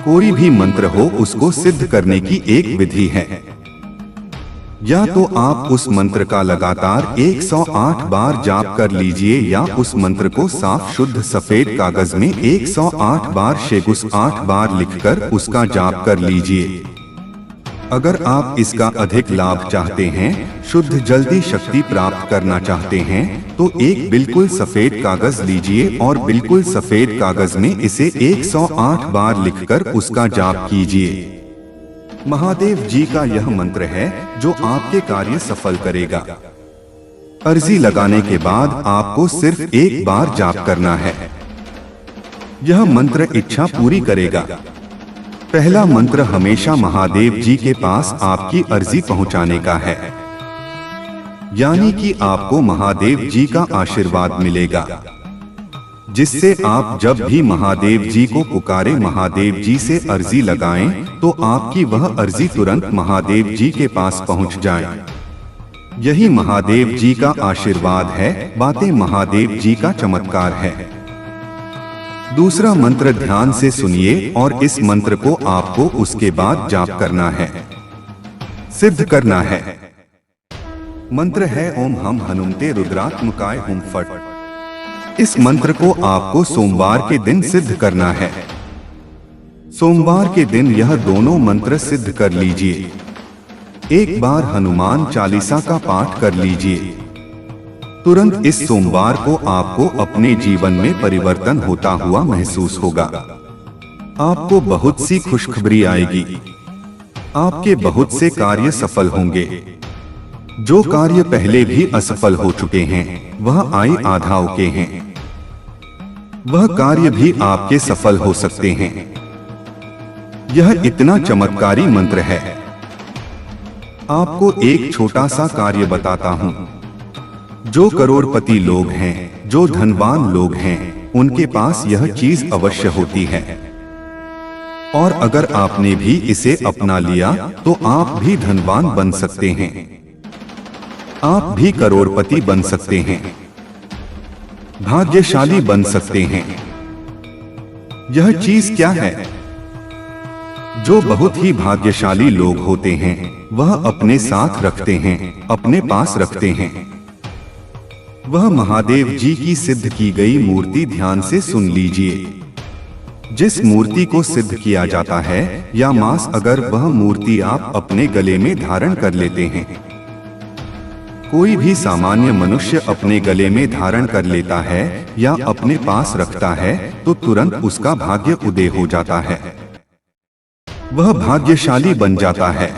कोई भी मंत्र हो उसको सिद्ध करने की एक विधि है। या तो आप उस मंत्र का लगातार 108 बार जाप कर लीजिए या उस मंत्र को साफ शुद्ध सफेद कागज में 108 बार शेगुस 8 बार लिखकर उसका जाप कर लीजिए। अगर आप इसका अधिक लाभ चाहते हैं, शुद्ध जल्दी शक्ति प्राप्त करना चाहते हैं, तो एक बिल्कुल सफेद कागज लीजिए और बिल्कुल सफेद कागज में इसे 108 बार लिखकर उसका जाप कीजिए। महादेव जी का यह मंत्र है जो आपके कार्य सफल करेगा। अर्जी लगाने के बाद आपको सिर्फ एक बार जाप करना है। यह मंत्र इच्छा पूरी करेगा। पहला मंत्र हमेशा महादेव जी के पास आपकी अर्जी पहुंचाने का है, यानी कि आपको महादेव जी का आशीर्वाद मिलेगा, जिससे आप जब भी महादेव जी को पुकारे, महादेव जी से अर्जी लगाएं, तो आपकी वह अर्जी तुरंत महादेव जी के पास पहुंच जाए। यही महादेव जी का आशीर्वाद है, बातें महादेव जी का चमत्कार है। दूसरा मंत्र ध्यान से सुनिए और इस मंत्र को आपको उसके बाद जाप करना है, सिद्ध करना है। मंत्र है ओम हम हनुमते रुद्रात्मकाय हुम फट। इस मंत्र को आपको सोमवार के दिन सिद्ध करना है। सोमवार के दिन यह दोनों मंत्र सिद्ध कर लीजिए। एक बार हनुमान चालीसा का पाठ कर लीजिए। तुरंत इस सोमवार को आपको अपने जीवन में परिवर्तन होता हुआ महसूस होगा। आपको बहुत सी खुशखबरी आएगी। आपके बहुत से कार्य सफल होंगे। जो कार्य पहले भी असफल हो चुके हैं, वह आए आधाओं के हैं। वह कार्य भी आपके सफल हो सकते हैं। यह इतना चमत्कारी मंत्र है। आपको एक छोटा सा कार्य बताता हूं। जो करोड़पति लोग हैं, जो धनवान लोग हैं, उनके पास यह चीज अवश्य होती है। और अगर आपने भी इसे अपना लिया, तो आप भी धनवान बन सकते हैं। आप भी करोड़पति बन सकते हैं, भाग्यशाली बन सकते हैं। यह चीज क्या है? जो बहुत ही भाग्यशाली लोग होते हैं, वह अपने साथ रखते हैं, अपने पास रखते हैं। वह महादेव जी की सिद्ध की गई मूर्ति ध्यान से सुन लीजिए। जिस मूर्ति को सिद्ध किया जाता है या मास, अगर वह मूर्ति आप अपने गले में धारण कर लेते हैं, कोई भी सामान्य मनुष्य अपने गले में धारण कर लेता है या अपने पास रखता है, तो तुरंत उसका भाग्य उदय हो जाता है। वह भाग्यशाली बन जाता है।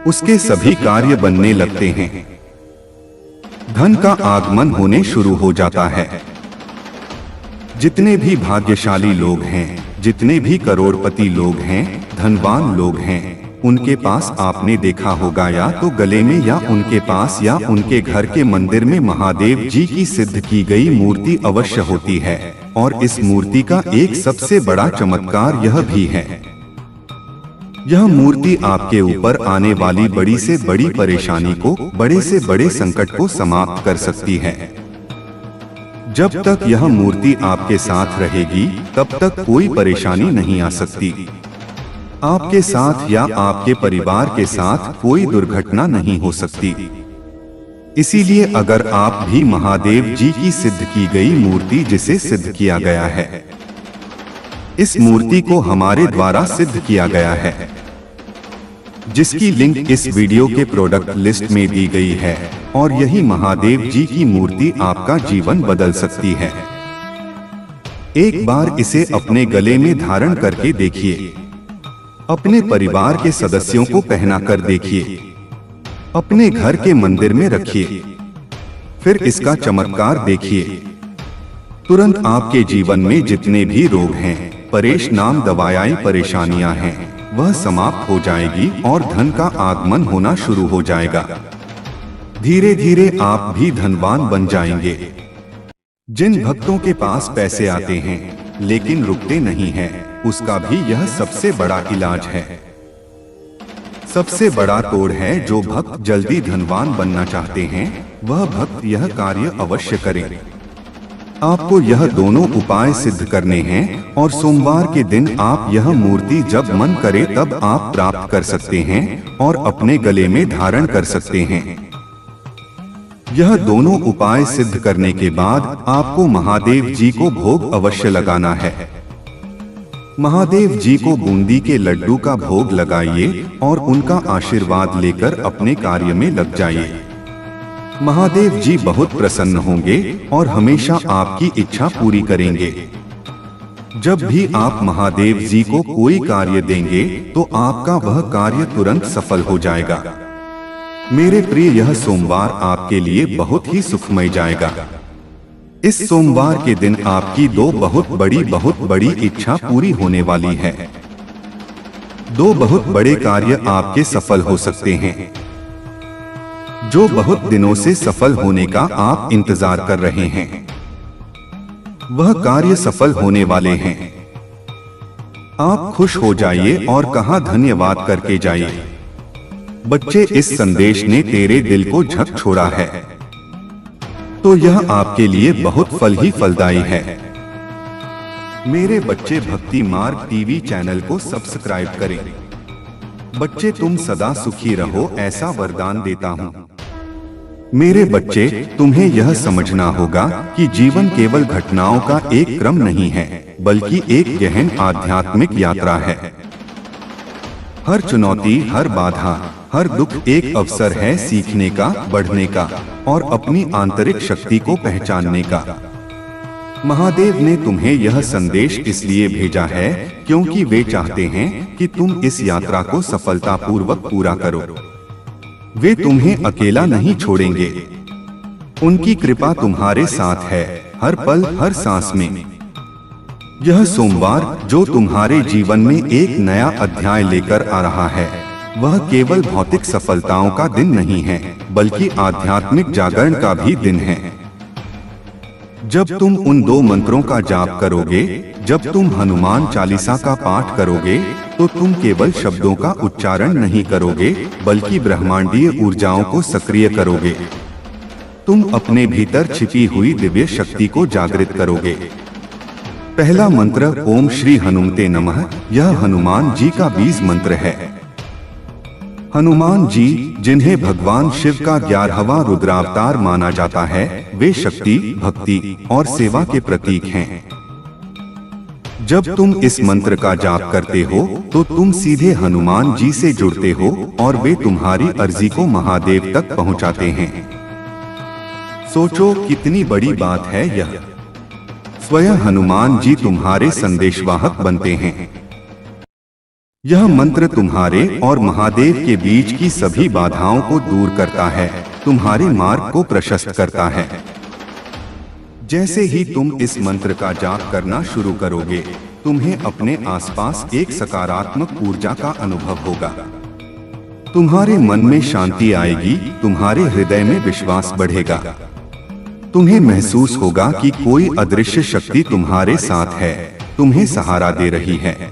उसके सभी कार्य बनने लगते हैं। धन का आगमन होने शुरू हो जाता है। जितने भी भाग्यशाली लोग हैं, जितने भी करोड़पति लोग हैं, धनवान लोग हैं, उनके पास आपने देखा होगा या तो गले में या उनके पास या उनके घर के मंदिर में महादेव जी की सिद्ध की गई मूर्ति अवश्य होती है। और इस मूर्ति का एक सबसे बड़ा चमत्कार यह भी है, यह मूर्ति आपके ऊपर आने वाली बड़ी से बड़ी परेशानी को, बड़े से बड़े संकट को समाप्त कर सकती है। जब तक यह मूर्ति आपके साथ रहेगी, तब तक कोई परेशानी नहीं आ सकती। आपके साथ या आपके परिवार के साथ कोई दुर्घटना नहीं हो सकती। इसीलिए अगर आप भी महादेव जी की सिद्ध की गई मूर्ति, जिसे सिद्ध किया गया है, इस मूर्ति को हमारे द्वारा सिद्ध किया गया है, जिसकी लिंक इस वीडियो के प्रोडक्ट लिस्ट में दी गई है, और यही महादेव जी की मूर्ति आपका जीवन बदल सकती है। एक बार इसे अपने गले में धारण करके देखिए। अपने परिवार के सदस्यों को पहना कर देखिए। अपने घर के मंदिर में रखिए। फिर इसका चमत्कार देखिए। तुरंत आपके जीवन में जितने भी रोग हैं, परेशान दवाएं, परेशानियां हैं, वह समाप्त हो जाएगी और धन का आगमन होना शुरू हो जाएगा। धीरे धीरे आप भी धनवान बन जाएंगे। जिन भक्तों के पास पैसे आते हैं लेकिन रुकते नहीं हैं, उसका भी यह सबसे बड़ा इलाज है। सबसे बड़ा तोड़ है। जो भक्त जल्दी धनवान बनना चाहते हैं, वह भक्त यह कार्य अवश्य करें। आपको यह दोनों उपाय सिद्ध करने हैं और सोमवार के दिन आप यह मूर्ति जब मन करे तब आप प्राप्त कर सकते हैं और अपने गले में धारण कर सकते हैं। यह दोनों उपाय सिद्ध करने के बाद आपको महादेव जी को भोग अवश्य लगाना है। महादेव जी को बूंदी के लड्डू का भोग लगाइए और उनका आशीर्वाद लेकर अपने कार्य में लग जाइए। महादेव जी बहुत प्रसन्न होंगे और हमेशा आपकी इच्छा पूरी करेंगे। जब भी आप महादेव जी को कोई कार्य देंगे तो आपका वह कार्य तुरंत सफल हो जाएगा। मेरे प्रिय, यह सोमवार आपके लिए बहुत ही सुखमय जाएगा। इस सोमवार के दिन आपकी दो बहुत बड़ी इच्छा पूरी होने वाली है। दो बहुत बड़े कार्य आपके सफल हो सकते हैं। जो बहुत दिनों से सफल होने का आप इंतजार कर रहे हैं, वह कार्य सफल होने वाले हैं। आप खुश हो जाइए और कहा धन्यवाद करके जाइए। बच्चे, इस संदेश ने तेरे दिल को झक छोड़ा है, तो यह आपके लिए बहुत फलदायी है। मेरे बच्चे, भक्ति मार्ग टीवी चैनल को सब्सक्राइब करें। बच्चे, तुम सदा सुखी रहो, ऐसा वरदान देता हूँ। मेरे बच्चे, तुम्हें यह समझना होगा कि जीवन केवल घटनाओं का एक क्रम नहीं है, बल्कि एक गहन आध्यात्मिक यात्रा है। हर चुनौती, हर बाधा, हर दुख एक अवसर है सीखने का, बढ़ने का और अपनी आंतरिक शक्ति को पहचानने का। महादेव ने तुम्हें यह संदेश इसलिए भेजा है क्योंकि वे चाहते हैं कि तुम इस यात्रा को सफलतापूर्वक पूरा करो। वे तुम्हें अकेला नहीं छोड़ेंगे। उनकी कृपा तुम्हारे साथ है, हर पल, हर सांस में। यह सोमवार जो तुम्हारे जीवन में एक नया अध्याय लेकर आ रहा है, वह केवल भौतिक सफलताओं का दिन नहीं है, बल्कि आध्यात्मिक जागरण का भी दिन है। जब तुम उन दो मंत्रों का जाप करोगे, जब तुम हनुमान चालीसा का पाठ करोगे, तो तुम केवल शब्दों का उच्चारण नहीं करोगे, बल्कि ब्रह्मांडीय ऊर्जाओं को सक्रिय करोगे। तुम अपने भीतर छिपी हुई दिव्य शक्ति को जागृत करोगे। पहला मंत्र ओम श्री हनुमते नमः, यह हनुमान जी का बीज मंत्र है। हनुमान जी, जिन्हें भगवान शिव का 11वां रुद्रावतार माना जाता है, वे शक्ति, भक्ति और सेवा के प्रतीक हैं। जब तुम इस मंत्र का जाप करते हो तो तुम सीधे हनुमान जी से जुड़ते हो और वे तुम्हारी अर्जी को महादेव तक पहुंचाते हैं। सोचो कितनी बड़ी बात है यह। स्वयं हनुमान जी तुम्हारे संदेशवाहक बनते हैं। यह मंत्र तुम्हारे और महादेव के बीच की सभी बाधाओं को दूर करता है, तुम्हारे मार्ग को प्रशस्त करता है। जैसे ही तुम इस मंत्र का जाप करना शुरू करोगे, तुम्हें अपने आसपास एक सकारात्मक ऊर्जा का अनुभव होगा। तुम्हारे मन में शांति आएगी, तुम्हारे हृदय में विश्वास बढ़ेगा। तुम्हें महसूस होगा कि कोई अदृश्य शक्ति तुम्हारे साथ है, तुम्हें सहारा दे रही है।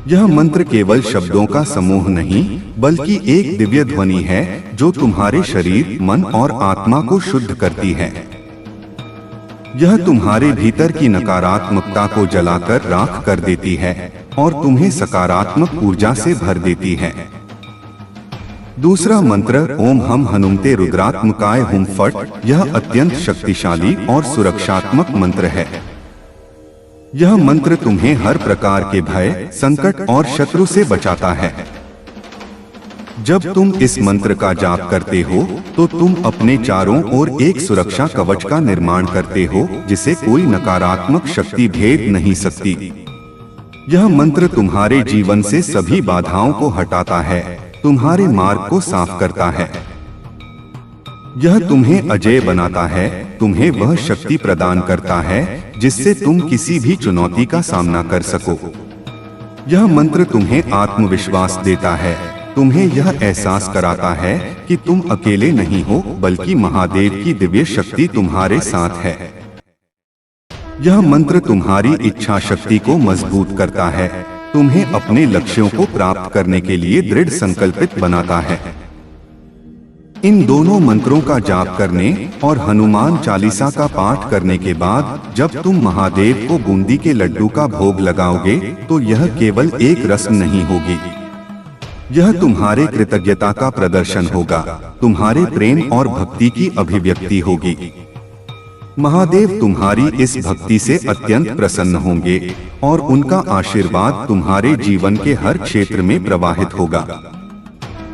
यह मंत्र केवल शब्दों का समूह नहीं, बल्कि एक दिव्य ध्वनि है जो तुम्हारे शरीर, मन और आत्मा को शुद्ध करती है। यह तुम्हारे भीतर की नकारात्मकता को जलाकर राख कर देती है और तुम्हें सकारात्मक ऊर्जा से भर देती है। दूसरा मंत्र ओम हम हनुमते रुद्रात्मकाय हुम फट, यह अत्यंत शक्तिशाली और सुरक्षात्मक मंत्र है। यह मंत्र तुम्हें हर प्रकार के भय, संकट और शत्रु से बचाता है। जब तुम इस मंत्र का जाप करते हो तो तुम अपने चारों ओर एक सुरक्षा कवच का निर्माण करते हो जिसे कोई नकारात्मक शक्ति भेद नहीं सकती। यह मंत्र तुम्हारे जीवन से सभी बाधाओं को हटाता है, तुम्हारे मार्ग को साफ करता है। यह तुम्हें अजेय बनाता है, तुम्हें वह शक्ति प्रदान करता है जिससे तुम किसी भी चुनौती का सामना कर सको। यह मंत्र तुम्हें आत्मविश्वास देता है, तुम्हें यह एहसास कराता है कि तुम अकेले नहीं हो, बल्कि महादेव की दिव्य शक्ति तुम्हारे साथ है। यह मंत्र तुम्हारी इच्छा शक्ति को मजबूत करता है, तुम्हें अपने लक्ष्यों को प्राप्त करने के लिए दृढ़ संकल्पित बनाता है। इन दोनों मंत्रों का जाप करने और हनुमान चालीसा का पाठ करने के बाद जब तुम महादेव को बूंदी के लड्डू का भोग लगाओगे तो यह केवल एक रस्म नहीं होगी, यह तुम्हारे कृतज्ञता का प्रदर्शन होगा, तुम्हारे प्रेम और भक्ति की अभिव्यक्ति होगी। महादेव तुम्हारी इस भक्ति से अत्यंत प्रसन्न होंगे और उनका आशीर्वाद तुम्हारे जीवन के हर क्षेत्र में प्रवाहित होगा।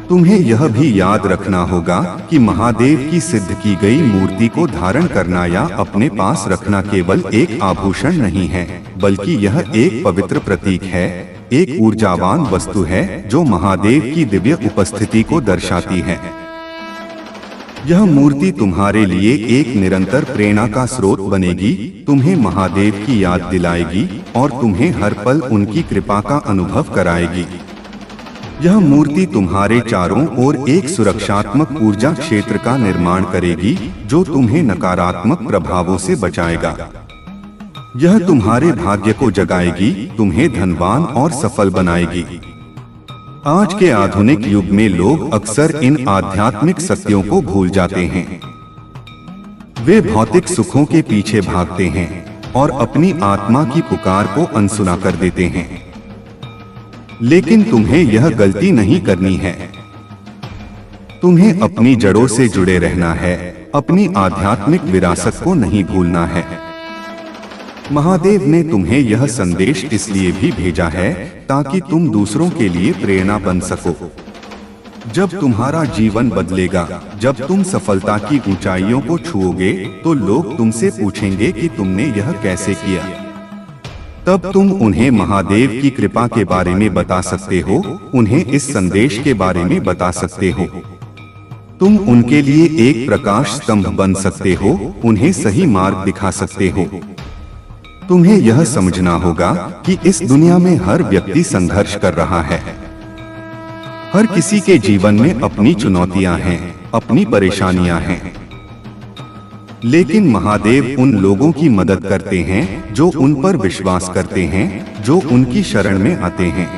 तुम्हें यह भी याद रखना होगा कि महादेव की सिद्ध की गई मूर्ति को धारण करना या अपने पास रखना केवल एक आभूषण नहीं है, बल्कि यह एक पवित्र प्रतीक है, एक ऊर्जावान वस्तु है जो महादेव की दिव्य उपस्थिति को दर्शाती है। यह मूर्ति तुम्हारे लिए एक निरंतर प्रेरणा का स्रोत बनेगी, तुम्हें महादेव की याद दिलाएगी और तुम्हें हर पल उनकी कृपा का अनुभव कराएगी। यह मूर्ति तुम्हारे चारों ओर एक सुरक्षात्मक ऊर्जा क्षेत्र का निर्माण करेगी जो तुम्हें नकारात्मक प्रभावों से बचाएगा। यह तुम्हारे भाग्य को जगाएगी, तुम्हें धनवान और सफल बनाएगी। आज के आधुनिक युग में लोग अक्सर इन आध्यात्मिक सत्यों को भूल जाते हैं। वे भौतिक सुखों के पीछे भागते हैं और अपनी आत्मा की पुकार को अनसुना कर देते हैं। लेकिन तुम्हें यह गलती नहीं करनी है। तुम्हें अपनी जड़ों से जुड़े रहना है, अपनी आध्यात्मिक विरासत को नहीं भूलना है। महादेव ने तुम्हें यह संदेश इसलिए भी भेजा है ताकि तुम दूसरों के लिए प्रेरणा बन सको। जब तुम्हारा जीवन बदलेगा, जब तुम सफलता की ऊंचाइयों को छुओगे, तो लोग तुमसे पूछेंगे कि तुमने यह कैसे किया। तब तुम उन्हें महादेव की कृपा के बारे में बता सकते हो, उन्हें इस संदेश के बारे में बता सकते हो। तुम उनके लिए एक प्रकाश स्तंभ बन सकते हो, उन्हें सही मार्ग दिखा सकते हो। तुम्हें यह समझना होगा कि इस दुनिया में हर व्यक्ति संघर्ष कर रहा है। हर किसी के जीवन में अपनी चुनौतियां हैं, अपनी परेशानियां हैं। लेकिन महादेव उन लोगों की मदद करते हैं जो उन पर विश्वास करते हैं, जो उनकी शरण में आते हैं।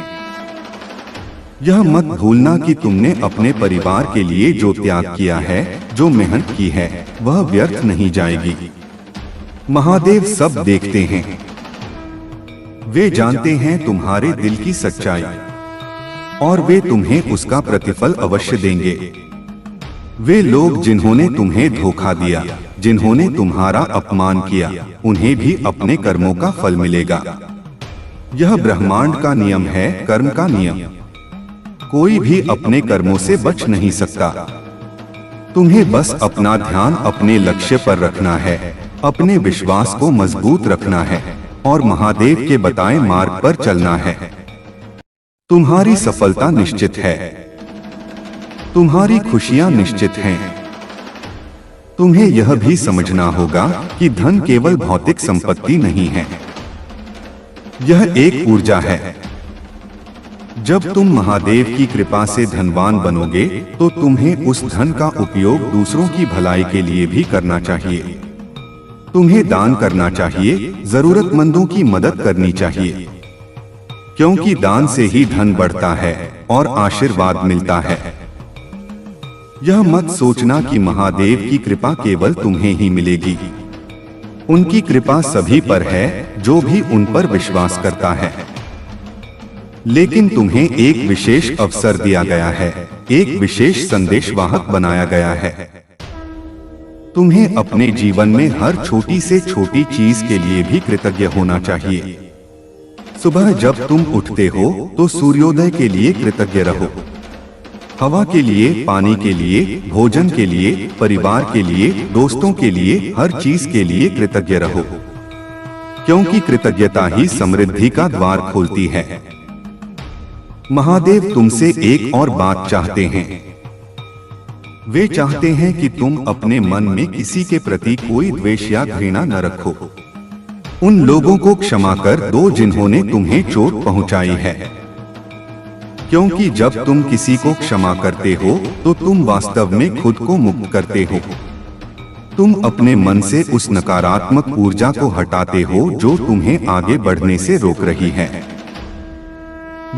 यह मत भूलना कि तुमने अपने परिवार के लिए जो त्याग किया है, जो मेहनत की है, वह व्यर्थ नहीं जाएगी। महादेव सब देखते हैं। वे जानते हैं तुम्हारे दिल की सच्चाई और वे तुम्हें उसका प्रतिफल अवश्य देंगे। वे लोग जिन्होंने तुम्हें धोखा दिया, जिन्होंने तुम्हारा अपमान किया, उन्हें भी अपने कर्मों का फल मिलेगा। यह ब्रह्मांड का नियम है, कर्म का नियम। कोई भी अपने कर्मों से बच नहीं सकता। तुम्हें बस अपना ध्यान अपने लक्ष्य पर रखना है, अपने विश्वास को मजबूत रखना है और महादेव के बताए मार्ग पर चलना है। तुम्हारी सफलता निश्चित है, तुम्हारी खुशियां निश्चित हैं। तुम्हें यह भी समझना होगा कि धन केवल भौतिक संपत्ति नहीं है, यह एक ऊर्जा है। जब तुम महादेव की कृपा से धनवान बनोगे तो तुम्हें उस धन का उपयोग दूसरों की भलाई के लिए भी करना चाहिए। तुम्हें दान करना चाहिए, जरूरतमंदों की मदद करनी चाहिए, क्योंकि दान से ही धन बढ़ता है और आशीर्वाद मिलता है। यह मत सोचना कि महादेव की कृपा केवल तुम्हें ही मिलेगी। उनकी कृपा सभी पर है जो भी उन पर विश्वास करता है। लेकिन तुम्हें एक विशेष अवसर दिया गया है, एक विशेष संदेशवाहक बनाया गया है। तुम्हें अपने जीवन में हर छोटी से छोटी चीज के लिए भी कृतज्ञ होना चाहिए। सुबह जब तुम उठते हो तो सूर्योदय के लिए कृतज्ञ रहो। हवा के लिए, पानी के लिए, भोजन के लिए, परिवार के लिए, दोस्तों के लिए, हर चीज के लिए कृतज्ञ रहो, क्योंकि कृतज्ञता ही समृद्धि का द्वार खोलती है। महादेव तुमसे एक और बात चाहते हैं। वे चाहते हैं कि तुम अपने मन में किसी के प्रति कोई द्वेष या घृणा न रखो। उन लोगों को क्षमा कर दो जिन्होंने तुम्हें चोट पहुंचाई है, क्योंकि जब तुम किसी को क्षमा करते हो तो तुम वास्तव में खुद को मुक्त करते हो। तुम अपने मन से उस नकारात्मक ऊर्जा को हटाते हो जो तुम्हें आगे बढ़ने से रोक रही है।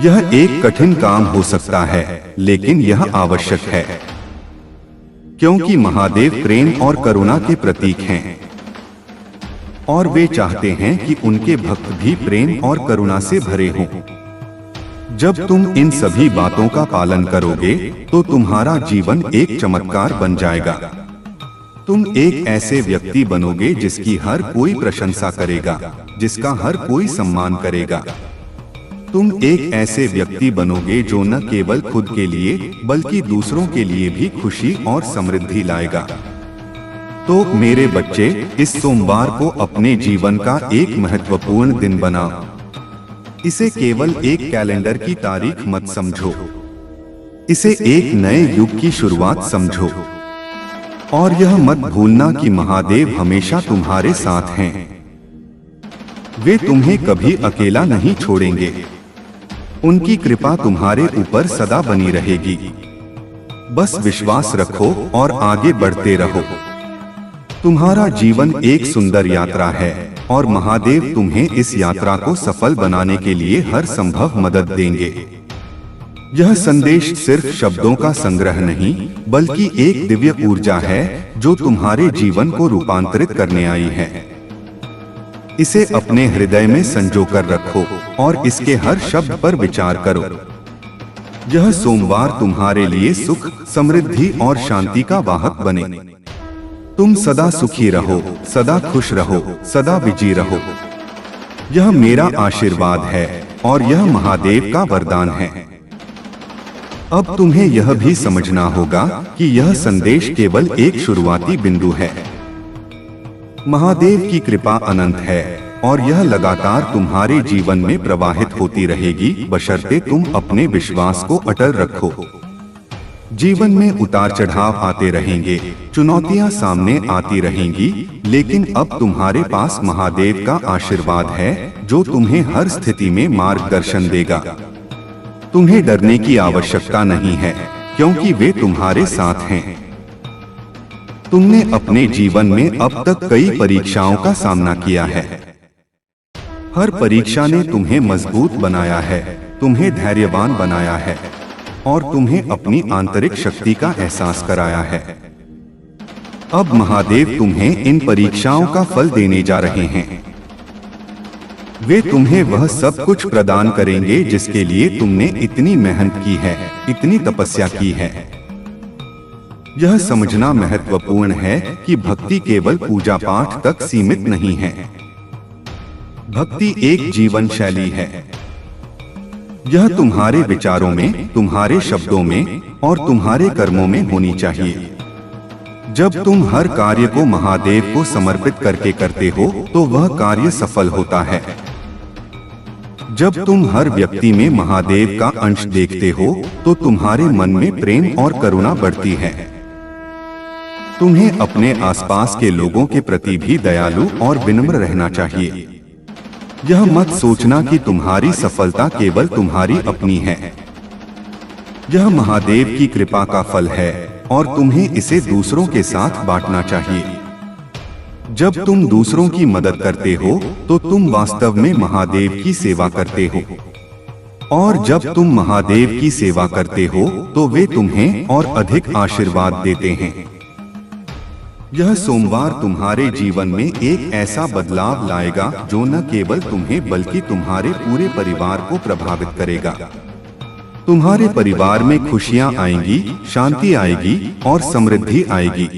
यह एक कठिन काम हो सकता है, लेकिन यह आवश्यक है। क्योंकि महादेव प्रेम और करुणा के प्रतीक हैं और वे चाहते हैं कि उनके भक्त भी प्रेम और करुणा से भरे हों। जब तुम इन सभी बातों का पालन करोगे तो तुम्हारा जीवन एक चमत्कार बन जाएगा। तुम एक ऐसे व्यक्ति बनोगे जिसकी हर कोई प्रशंसा करेगा, जिसका हर कोई सम्मान करेगा। तुम एक ऐसे व्यक्ति बनोगे जो न केवल खुद के लिए बल्कि दूसरों के लिए भी खुशी और समृद्धि लाएगा। तो मेरे बच्चे, इस सोमवार को अपने जीवन का एक महत्वपूर्ण दिन बनाओ। इसे केवल एक कैलेंडर की तारीख मत समझो, इसे एक नए युग की शुरुआत समझो। और यह मत भूलना कि महादेव हमेशा तुम्हारे साथ हैं। वे तुम्हें कभी अकेला नहीं छोड़ेंगे। उनकी कृपा तुम्हारे ऊपर सदा बनी रहेगी। बस विश्वास रखो और आगे बढ़ते रहो। तुम्हारा जीवन एक सुंदर यात्रा है और महादेव तुम्हें इस यात्रा को सफल बनाने के लिए हर संभव मदद देंगे। यह संदेश सिर्फ शब्दों का संग्रह नहीं, बल्कि एक दिव्य ऊर्जा है जो तुम्हारे जीवन को रूपांतरित करने आई है। इसे अपने हृदय में संजो कर रखो और इसके हर शब्द पर विचार करो। यह सोमवार तुम्हारे लिए सुख, समृद्धि और शांति का वाहक बने। तुम सदा सुखी रहो, सदा खुश रहो, सदा विजयी रहो। यह मेरा आशीर्वाद है और यह महादेव का वरदान है। अब तुम्हें यह भी समझना होगा कि यह संदेश केवल एक शुरुआती बिंदु है। महादेव की कृपा अनंत है और यह लगातार तुम्हारे जीवन में प्रवाहित होती रहेगी, बशर्ते तुम अपने विश्वास को अटल रखो। जीवन में उतार चढ़ाव आते रहेंगे, चुनौतियां सामने आती रहेंगी, लेकिन अब तुम्हारे पास महादेव का आशीर्वाद है जो तुम्हें हर स्थिति में मार्गदर्शन देगा। तुम्हें डरने की आवश्यकता नहीं है, क्योंकि वे तुम्हारे साथ हैं। तुमने अपने जीवन में अब तक कई परीक्षाओं का सामना किया है। हर परीक्षा ने तुम्हें मजबूत बनाया है, तुम्हें धैर्यवान बनाया है और तुम्हें अपनी आंतरिक शक्ति का एहसास कराया है। अब महादेव तुम्हें इन परीक्षाओं का फल देने जा रहे हैं। वे तुम्हें वह सब कुछ प्रदान करेंगे जिसके लिए तुमने इतनी मेहनत की है, इतनी तपस्या की है। यह समझना महत्वपूर्ण है कि भक्ति केवल पूजा पाठ तक सीमित नहीं है। भक्ति एक जीवन शैली है। यह तुम्हारे विचारों में, तुम्हारे शब्दों में और तुम्हारे कर्मों में होनी चाहिए। जब तुम हर कार्य को महादेव को समर्पित करके करते हो तो वह कार्य सफल होता है। जब तुम हर व्यक्ति में महादेव का अंश देखते हो तो तुम्हारे मन में प्रेम और करुणा बढ़ती है। तुम्हें अपने आसपास के लोगों के प्रति भी दयालु और विनम्र रहना चाहिए। यह मत सोचना कि तुम्हारी सफलता केवल तुम्हारी अपनी है। यह महादेव की कृपा का फल है और तुम्हें इसे दूसरों के साथ बांटना चाहिए। जब तुम दूसरों की मदद करते हो तो तुम वास्तव में महादेव की सेवा करते हो, और जब तुम महादेव की सेवा करते हो तो वे तुम्हें और अधिक आशीर्वाद देते हैं। यह सोमवार तुम्हारे जीवन में एक ऐसा बदलाव लाएगा जो न केवल तुम्हें बल्कि तुम्हारे पूरे परिवार को प्रभावित करेगा। तुम्हारे परिवार में खुशियां आएंगी, शांति आएगी और समृद्धि आएगी।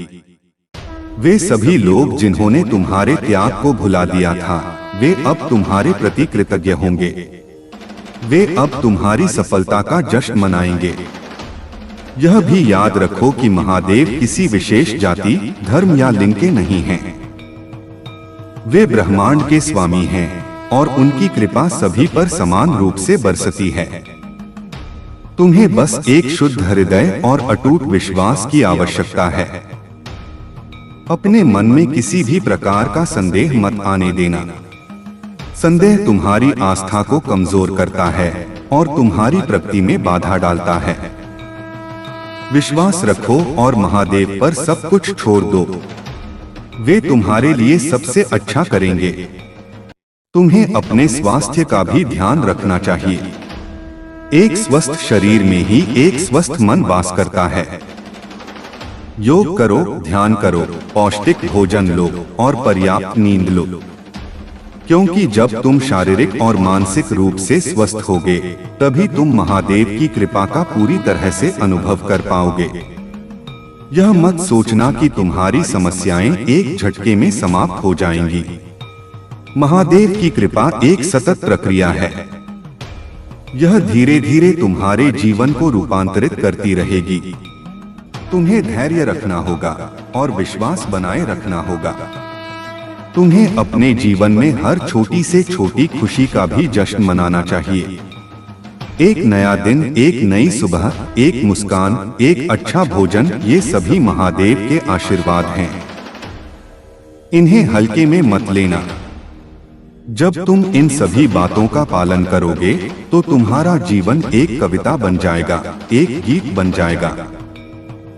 वे सभी लोग जिन्होंने तुम्हारे त्याग को भुला दिया था, वे अब तुम्हारे प्रति कृतज्ञ होंगे। वे अब तुम्हारी सफलता का जश्न मनाएंगे। यह भी याद रखो कि महादेव किसी विशेष जाति, धर्म या लिंग के नहीं हैं। वे ब्रह्मांड के स्वामी हैं और उनकी कृपा सभी पर समान रूप से बरसती है। तुम्हें बस एक शुद्ध हृदय और अटूट विश्वास की आवश्यकता है। अपने मन में किसी भी प्रकार का संदेह मत आने देना। संदेह तुम्हारी आस्था को कमजोर करता है और तुम्हारी प्रगति में बाधा डालता है। विश्वास रखो और महादेव पर सब कुछ छोड़ दो। वे तुम्हारे लिए सबसे अच्छा करेंगे। तुम्हें अपने स्वास्थ्य का भी ध्यान रखना चाहिए। एक स्वस्थ शरीर में ही एक स्वस्थ मन वास करता है। योग करो, ध्यान करो, पौष्टिक भोजन लो और पर्याप्त नींद लो, क्योंकि जब तुम शारीरिक और मानसिक रूप से स्वस्थ होगे तभी तुम महादेव की कृपा का पूरी तरह से अनुभव कर पाओगे। यह मत सोचना कि तुम्हारी समस्याएं एक झटके में समाप्त हो जाएंगी। महादेव की कृपा एक सतत प्रक्रिया है। यह धीरे धीरे तुम्हारे जीवन को रूपांतरित करती रहेगी। तुम्हें धैर्य रखना होगा और विश्वास बनाए रखना होगा। तुम्हें अपने जीवन में हर छोटी से छोटी खुशी का भी जश्न मनाना चाहिए। एक नया दिन, एक नई सुबह, एक मुस्कान, एक अच्छा भोजन, ये सभी महादेव के आशीर्वाद हैं। इन्हें हल्के में मत लेना। जब तुम इन सभी बातों का पालन करोगे तो तुम्हारा जीवन एक कविता बन जाएगा, एक गीत बन जाएगा।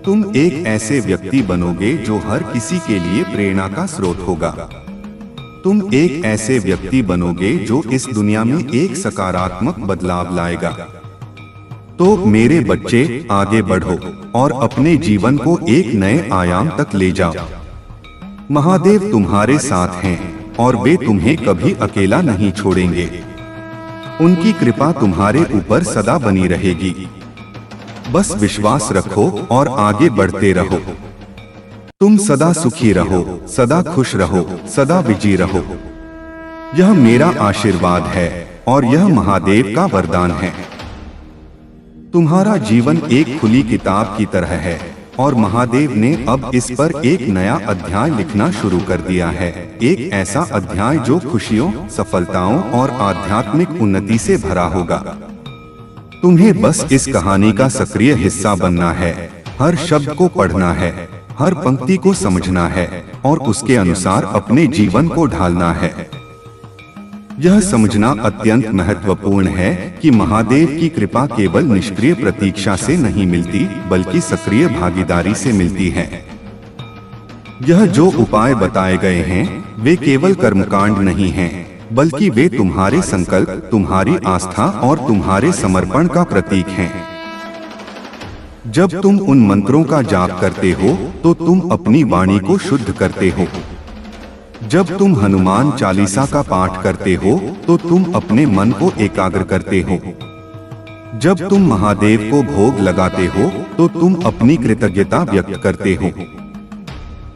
तुम एक ऐसे व्यक्ति बनोगे जो हर किसी के लिए प्रेरणा का स्रोत होगा। तुम एक ऐसे व्यक्ति बनोगे जो इस दुनिया में एक सकारात्मक बदलाव लाएगा। तो मेरे बच्चे, आगे बढ़ो और अपने जीवन को एक नए आयाम तक ले जाओ। महादेव तुम्हारे साथ हैं और वे तुम्हें कभी अकेला नहीं छोड़ेंगे। उनकी कृपा तुम्हारे ऊपर सदा बनी रहेगी। बस विश्वास रखो और आगे बढ़ते रहो। तुम सदा सुखी रहो, सदा खुश रहो, सदा विजयी रहो। यह मेरा आशीर्वाद है और यह महादेव का वरदान है। तुम्हारा जीवन एक खुली किताब की तरह है और महादेव ने अब इस पर एक नया अध्याय लिखना शुरू कर दिया है। एक ऐसा अध्याय जो खुशियों, सफलताओं और आध्यात्मिक उन्नति से भरा होगा। तुम्हें बस इस कहानी का सक्रिय हिस्सा बनना है। हर शब्द को पढ़ना है, हर पंक्ति को समझना है और उसके अनुसार अपने जीवन को ढालना है। यह समझना अत्यंत महत्वपूर्ण है कि महादेव की कृपा केवल निष्क्रिय प्रतीक्षा से नहीं मिलती, बल्कि सक्रिय भागीदारी से मिलती है। यह जो उपाय बताए गए हैं, वे केवल कर्मकांड नहीं हैं, बल्कि वे तुम्हारे संकल्प, तुम्हारी आस्था और तुम्हारे समर्पण का प्रतीक हैं। जब तुम उन मंत्रों का जाप करते हो तो तुम अपनी वाणी को शुद्ध करते हो। जब तुम हनुमान चालीसा का पाठ करते हो तो तुम अपने मन को एकाग्र करते हो। जब तुम महादेव को भोग लगाते हो तो तुम अपनी कृतज्ञता व्यक्त करते हो।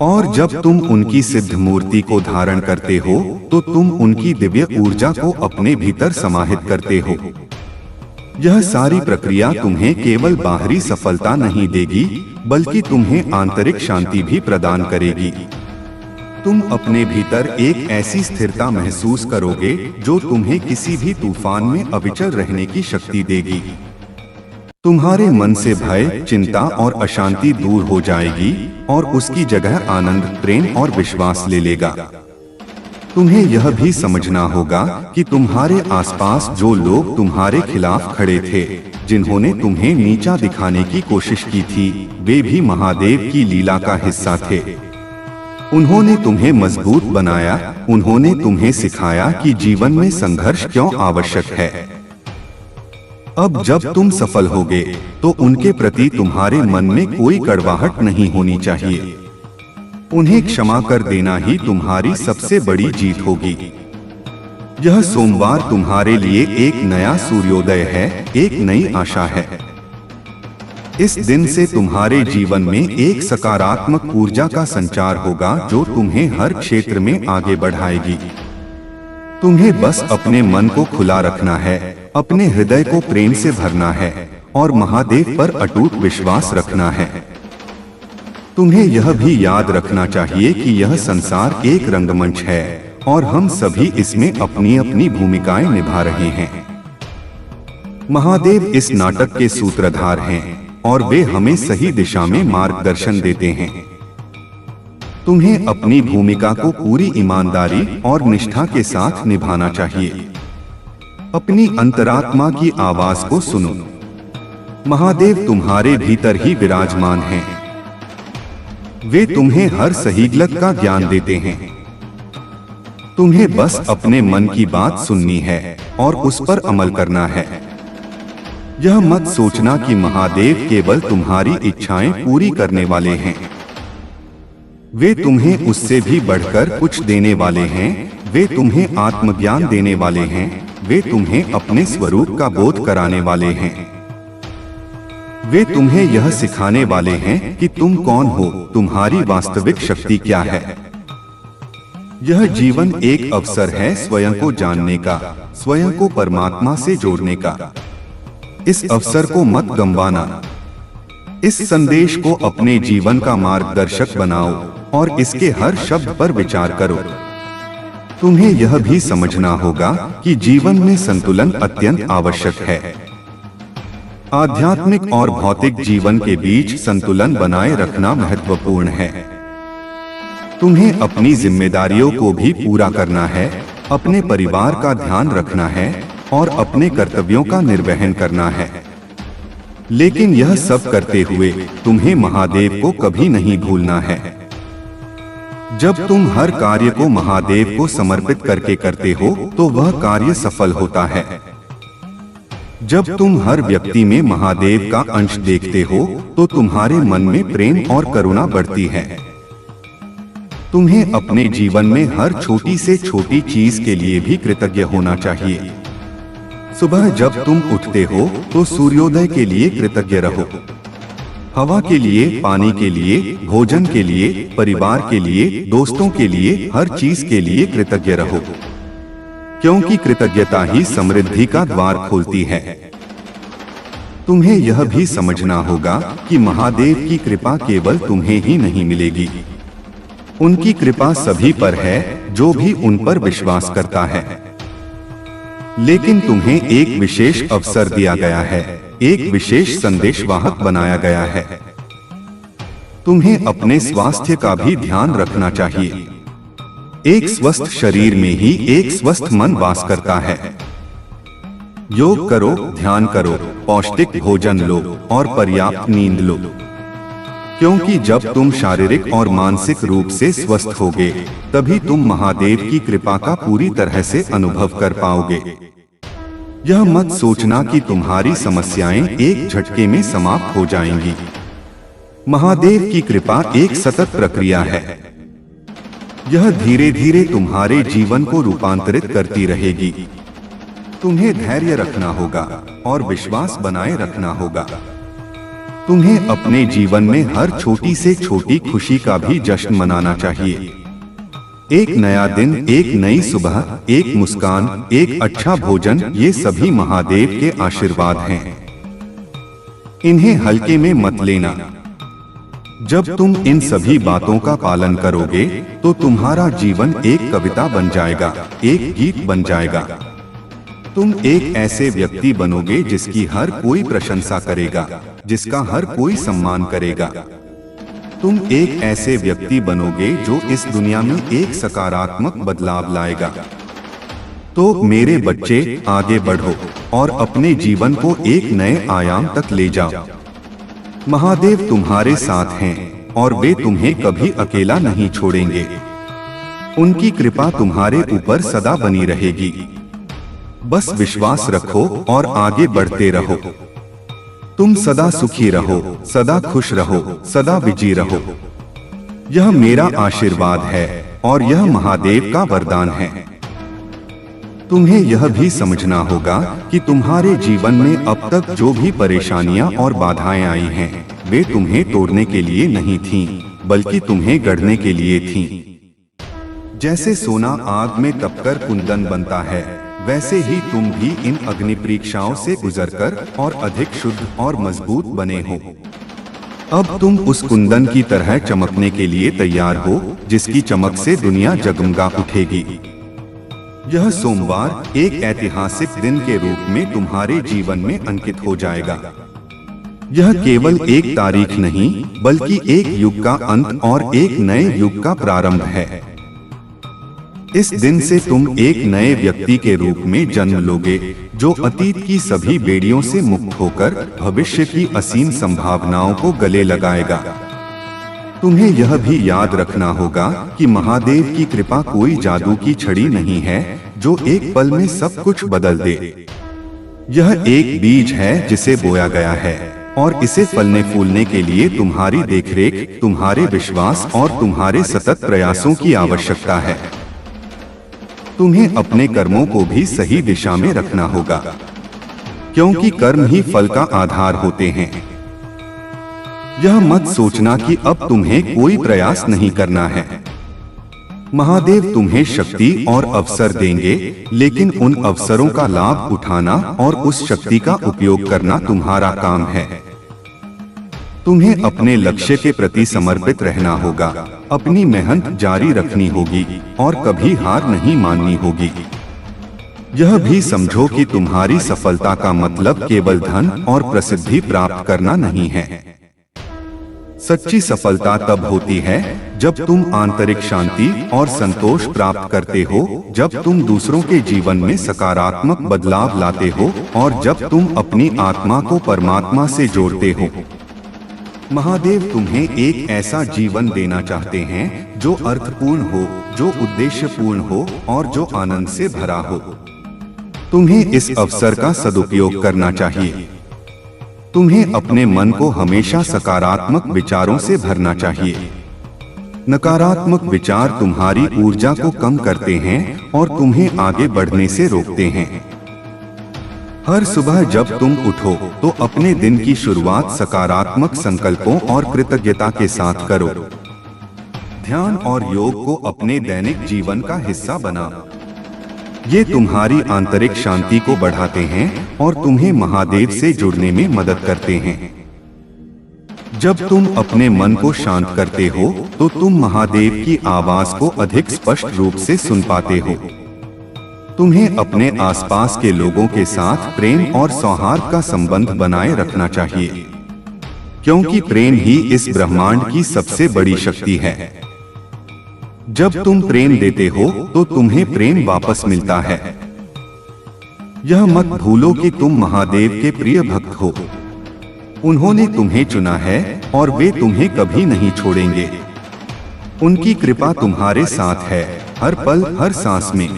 और जब तुम उनकी सिद्ध मूर्ति को धारण करते हो तो तुम उनकी दिव्य ऊर्जा को अपने भीतर समाहित करते हो। यह सारी प्रक्रिया तुम्हें केवल बाहरी सफलता नहीं देगी, बल्कि तुम्हें आंतरिक शांति भी प्रदान करेगी। तुम अपने भीतर एक ऐसी स्थिरता महसूस करोगे जो तुम्हें किसी भी तूफान में अविचल रहने की शक्ति देगी। तुम्हारे मन से भय, चिंता और अशांति दूर हो जाएगी और उसकी जगह आनंद, प्रेम और विश्वास ले लेगा। तुम्हें यह भी समझना होगा कि तुम्हारे आसपास जो लोग तुम्हारे खिलाफ खड़े थे, जिन्होंने तुम्हें नीचा दिखाने की कोशिश की थी, वे भी महादेव की लीला का हिस्सा थे। उन्होंने तुम्हें मजबूत बनाया। उन्होंने तुम्हें सिखाया कि जीवन में संघर्ष क्यों आवश्यक है। अब जब तुम सफल होगे तो उनके प्रति तुम्हारे मन में कोई कड़वाहट नहीं होनी चाहिए। उन्हें क्षमा कर देना ही तुम्हारी सबसे बड़ी जीत होगी। यह सोमवार तुम्हारे लिए एक नया सूर्योदय है, एक नई आशा है। इस दिन से तुम्हारे जीवन में एक सकारात्मक ऊर्जा का संचार होगा जो तुम्हें हर क्षेत्र में आगे बढ़ाएगी। तुम्हें बस अपने मन को खुला रखना है, अपने हृदय को प्रेम से भरना है और महादेव पर अटूट विश्वास रखना है। तुम्हें यह भी याद रखना चाहिए कि यह संसार एक रंगमंच है और हम सभी इसमें अपनी अपनी भूमिकाएं निभा रहे हैं। महादेव इस नाटक के सूत्रधार हैं और वे हमें सही दिशा में मार्गदर्शन देते हैं। तुम्हें अपनी भूमिका को पूरी ईमानदारी और निष्ठा के साथ निभाना चाहिए। अपनी अंतरात्मा की आवाज को सुनो। महादेव तुम्हारे भीतर ही विराजमान हैं। वे तुम्हें हर सही गलत का ज्ञान देते हैं। तुम्हें बस अपने मन की बात सुननी है और उस पर अमल करना है। यह मत सोचना कि महादेव केवल तुम्हारी इच्छाएं पूरी करने वाले हैं। वे तुम्हें उससे भी बढ़कर कुछ देने वाले हैं। वे तुम्हें आत्मज्ञान देने वाले हैं। वे तुम्हें अपने स्वरूप का बोध कराने वाले हैं। वे तुम्हें यह सिखाने वाले हैं कि तुम कौन हो, तुम्हारी वास्तविक शक्ति क्या है। यह जीवन एक अवसर है स्वयं को जानने का, स्वयं को परमात्मा से जोड़ने का। इस अवसर को मत गंवाना। इस संदेश को अपने जीवन का मार्गदर्शक बनाओ और इसके हर शब्द पर विचार करो। तुम्हें यह भी समझना होगा कि जीवन में संतुलन अत्यंत आवश्यक है। आध्यात्मिक और भौतिक जीवन के बीच संतुलन बनाए रखना महत्वपूर्ण है। तुम्हें अपनी जिम्मेदारियों को भी पूरा करना है, अपने परिवार का ध्यान रखना है और अपने कर्तव्यों का निर्वहन करना है। लेकिन यह सब करते हुए तुम्हें महादेव को कभी नहीं भूलना है। जब तुम हर कार्य को महादेव को समर्पित करके करते हो तो वह कार्य सफल होता है। जब तुम हर व्यक्ति में महादेव का अंश देखते हो तो तुम्हारे मन में प्रेम और करुणा बढ़ती है। तुम्हें अपने जीवन में हर छोटी से छोटी चीज के लिए भी कृतज्ञ होना चाहिए। सुबह जब तुम उठते हो तो सूर्योदय के लिए कृतज्ञ रहो। हवा के लिए, पानी के लिए, भोजन के लिए, परिवार के लिए, दोस्तों के लिए, हर चीज के लिए कृतज्ञ रहो, क्योंकि कृतज्ञता ही समृद्धि का द्वार खोलती है। तुम्हें यह भी समझना होगा कि महादेव की कृपा केवल तुम्हें ही नहीं मिलेगी। उनकी कृपा सभी पर है जो भी उन पर विश्वास करता है। लेकिन तुम्हें एक विशेष अवसर दिया गया है, एक विशेष संदेशवाहक बनाया गया है। तुम्हें अपने स्वास्थ्य का भी ध्यान रखना चाहिए। एक स्वस्थ शरीर में ही एक स्वस्थ मन वास करता है। योग करो, ध्यान करो, पौष्टिक भोजन लो और पर्याप्त नींद लो, क्योंकि जब तुम शारीरिक और मानसिक रूप से स्वस्थ होगे तभी तुम महादेव की कृपा का पूरी तरह से अनुभव कर पाओगे। यह मत सोचना कि तुम्हारी समस्याएं एक झटके में समाप्त हो जाएंगी। महादेव की कृपा एक सतत प्रक्रिया है। यह धीरे धीरे तुम्हारे जीवन को रूपांतरित करती रहेगी। तुम्हें धैर्य रखना होगा और विश्वास बनाए रखना होगा। तुम्हें अपने जीवन में हर छोटी से छोटी खुशी का भी जश्न मनाना चाहिए। एक नया दिन, एक नई सुबह, एक मुस्कान, एक अच्छा भोजन, ये सभी महादेव के आशीर्वाद हैं। इन्हें हल्के में मत लेना। जब तुम इन सभी बातों का पालन करोगे तो तुम्हारा जीवन एक कविता बन जाएगा, एक गीत बन जाएगा। तुम एक ऐसे व्यक्ति बनोगे जिसकी हर कोई प्रशंसा करेगा, जिसका हर कोई सम्मान करेगा। तुम एक ऐसे व्यक्ति बनोगे जो इस दुनिया में एक सकारात्मक बदलाव लाएगा। तो मेरे बच्चे, आगे बढ़ो और अपने जीवन को एक नए आयाम तक ले जाओ। महादेव तुम्हारे साथ हैं और वे तुम्हें कभी अकेला नहीं छोड़ेंगे। उनकी कृपा तुम्हारे ऊपर सदा बनी रहेगी। बस विश्वास रखो और आगे बढ़ते रहो। तुम सदा सुखी रहो, सदा खुश रहो, सदा विजयी रहो। यह मेरा आशीर्वाद है और यह महादेव का वरदान है। तुम्हें यह भी समझना होगा कि तुम्हारे जीवन में अब तक जो भी परेशानियां और बाधाएं आई हैं, वे तुम्हें तोड़ने के लिए नहीं थीं, बल्कि तुम्हें गढ़ने के लिए थीं। जैसे सोना आग में तपकर कुंदन बनता है, वैसे ही तुम भी इन अग्नि परीक्षाओं से गुजरकर और अधिक शुद्ध और मजबूत बने हो। अब तुम उस कुंदन की तरह चमकने के लिए तैयार हो, जिसकी चमक से दुनिया जगमगा उठेगी। यह सोमवार एक ऐतिहासिक दिन के रूप में तुम्हारे जीवन में अंकित हो जाएगा। यह केवल एक तारीख नहीं, बल्कि एक युग का अंत और एक नए युग का प्रारंभ है। इस दिन से तुम एक नए व्यक्ति के रूप में जन्म लोगे, जो अतीत की सभी बेड़ियों से मुक्त होकर भविष्य की असीम संभावनाओं को गले लगाएगा। तुम्हें यह भी याद रखना होगा कि महादेव की कृपा कोई जादू की छड़ी नहीं है जो एक पल में सब कुछ बदल दे। यह एक बीज है जिसे बोया गया है, और इसे फलने फूलने के लिए तुम्हारी देखरेख, तुम्हारे विश्वास और तुम्हारे सतत प्रयासों की आवश्यकता है। तुम्हें अपने कर्मों को भी सही दिशा में रखना होगा, क्योंकि कर्म ही फल का आधार होते हैं। यह मत सोचना कि अब तुम्हें कोई प्रयास नहीं करना है। महादेव तुम्हें शक्ति और अवसर देंगे, लेकिन उन अवसरों का लाभ उठाना और उस शक्ति का उपयोग करना तुम्हारा काम है। तुम्हें अपने लक्ष्य के प्रति समर्पित रहना होगा, अपनी मेहनत जारी रखनी होगी और कभी हार नहीं माननी होगी। यह भी समझो कि तुम्हारी सफलता का मतलब केवल धन और प्रसिद्धि प्राप्त करना नहीं है। सच्ची सफलता तब होती है जब तुम आंतरिक शांति और संतोष प्राप्त करते हो, जब तुम दूसरों के जीवन में सकारात्मक बदलाव लाते हो और जब तुम अपनी आत्मा को परमात्मा से जोड़ते हो। महादेव तुम्हें एक ऐसा जीवन देना चाहते हैं जो अर्थपूर्ण हो, जो उद्देश्यपूर्ण हो और जो आनंद से भरा हो। तुम्हें इस अवसर का सदुपयोग करना चाहिए। तुम्हें अपने मन को हमेशा सकारात्मक विचारों से भरना चाहिए। नकारात्मक विचार तुम्हारी ऊर्जा को कम करते हैं और तुम्हें आगे बढ़ने से रोकते हैं। हर सुबह जब तुम उठो तो अपने दिन की शुरुआत सकारात्मक संकल्पों और कृतज्ञता के साथ करो। ध्यान और योग को अपने दैनिक जीवन का हिस्सा बनाओ। ये तुम्हारी आंतरिक शांति को बढ़ाते हैं और तुम्हें महादेव से जुड़ने में मदद करते हैं। जब तुम अपने मन को शांत करते हो तो तुम महादेव की आवाज को अधिक स्पष्ट रूप से सुन पाते हो। तुम्हें अपने आसपास के लोगों के साथ प्रेम और सौहार्द का संबंध बनाए रखना चाहिए, क्योंकि प्रेम ही इस ब्रह्मांड की सबसे बड़ी शक्ति है। जब तुम प्रेम देते हो तो तुम्हें प्रेम वापस मिलता है। यह मत भूलो कि तुम महादेव के प्रिय भक्त हो। उन्होंने तुम्हें चुना है और वे तुम्हें कभी नहीं छोड़ेंगे। उनकी कृपा तुम्हारे साथ है, हर पल हर सांस में।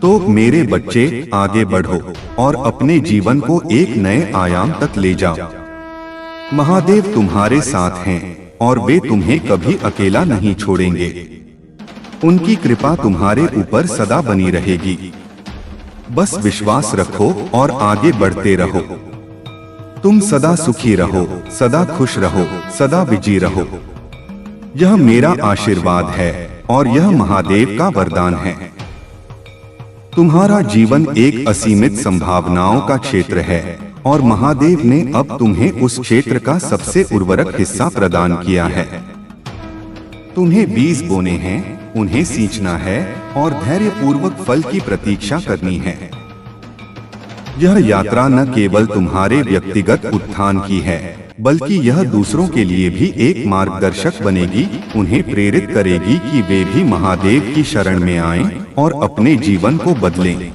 तो मेरे बच्चे, आगे बढ़ो और अपने जीवन को एक नए आयाम तक ले जाओ। महादेव तुम्हारे साथ हैं और वे तुम्हें कभी अकेला नहीं छोड़ेंगे। उनकी कृपा तुम्हारे ऊपर सदा बनी रहेगी। बस विश्वास रखो और आगे बढ़ते रहो। तुम सदा सुखी रहो, सदा खुश रहो, सदा विजयी रहो। यह मेरा आशीर्वाद है और यह महादेव का वरदान है। तुम्हारा जीवन एक असीमित संभावनाओं का क्षेत्र है और महादेव ने अब तुम्हें उस क्षेत्र का सबसे उर्वरक हिस्सा प्रदान किया है। तुम्हें बीज बोने हैं, उन्हें सींचना है और धैर्यपूर्वक फल की प्रतीक्षा करनी है। यह यात्रा न केवल तुम्हारे व्यक्तिगत उत्थान की है, बल्कि यह दूसरों के लिए भी एक मार्गदर्शक बनेगी, उन्हें प्रेरित करेगी कि वे भी महादेव की शरण में आएं और अपने जीवन को बदलें।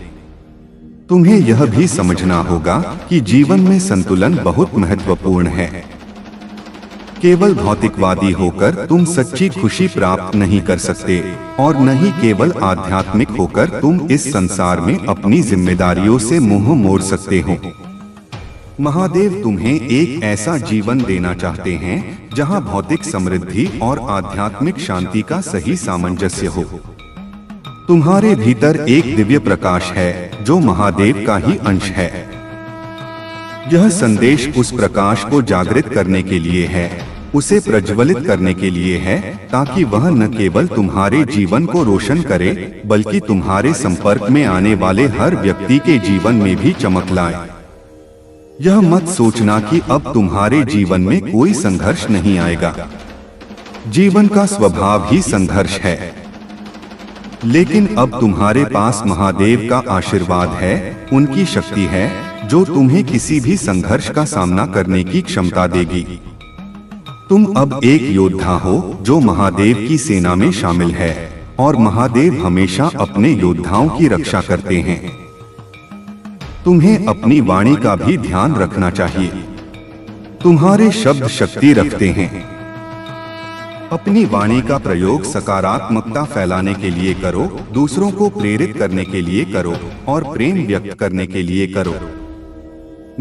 तुम्हें यह भी समझना होगा कि जीवन में संतुलन बहुत महत्वपूर्ण है। केवल भौतिकवादी होकर तुम सच्ची खुशी प्राप्त नहीं कर सकते और न ही केवल आध्यात्मिक होकर तुम इस संसार में अपनी जिम्मेदारियों से मुंह मोड़ सकते हो। महादेव तुम्हें एक ऐसा जीवन देना चाहते हैं जहां भौतिक समृद्धि और आध्यात्मिक शांति का सही सामंजस्य हो। तुम्हारे भीतर एक दिव्य प्रकाश है जो महादेव का ही अंश है। यह संदेश उस प्रकाश को जागृत करने के लिए है, उसे प्रज्वलित करने के लिए है, ताकि वह न केवल तुम्हारे जीवन को रोशन करे, बल्कि तुम्हारे संपर्क में आने वाले हर व्यक्ति के जीवन में भी चमक लाए। यह मत सोचना कि अब तुम्हारे जीवन में कोई संघर्ष नहीं आएगा। जीवन का स्वभाव ही संघर्ष है, लेकिन अब तुम्हारे पास महादेव का आशीर्वाद है, उनकी शक्ति है जो तुम्हें किसी भी संघर्ष का सामना करने की क्षमता देगी। तुम अब एक योद्धा हो जो महादेव की सेना में शामिल है और महादेव हमेशा अपने योद्धाओं की रक्षा करते हैं। तुम्हें अपनी वाणी का भी ध्यान रखना चाहिए। तुम्हारे शब्द शक्ति रखते हैं। अपनी वाणी का प्रयोग सकारात्मकता फैलाने के लिए करो, दूसरों को प्रेरित करने के लिए करो और प्रेम व्यक्त करने के लिए करो।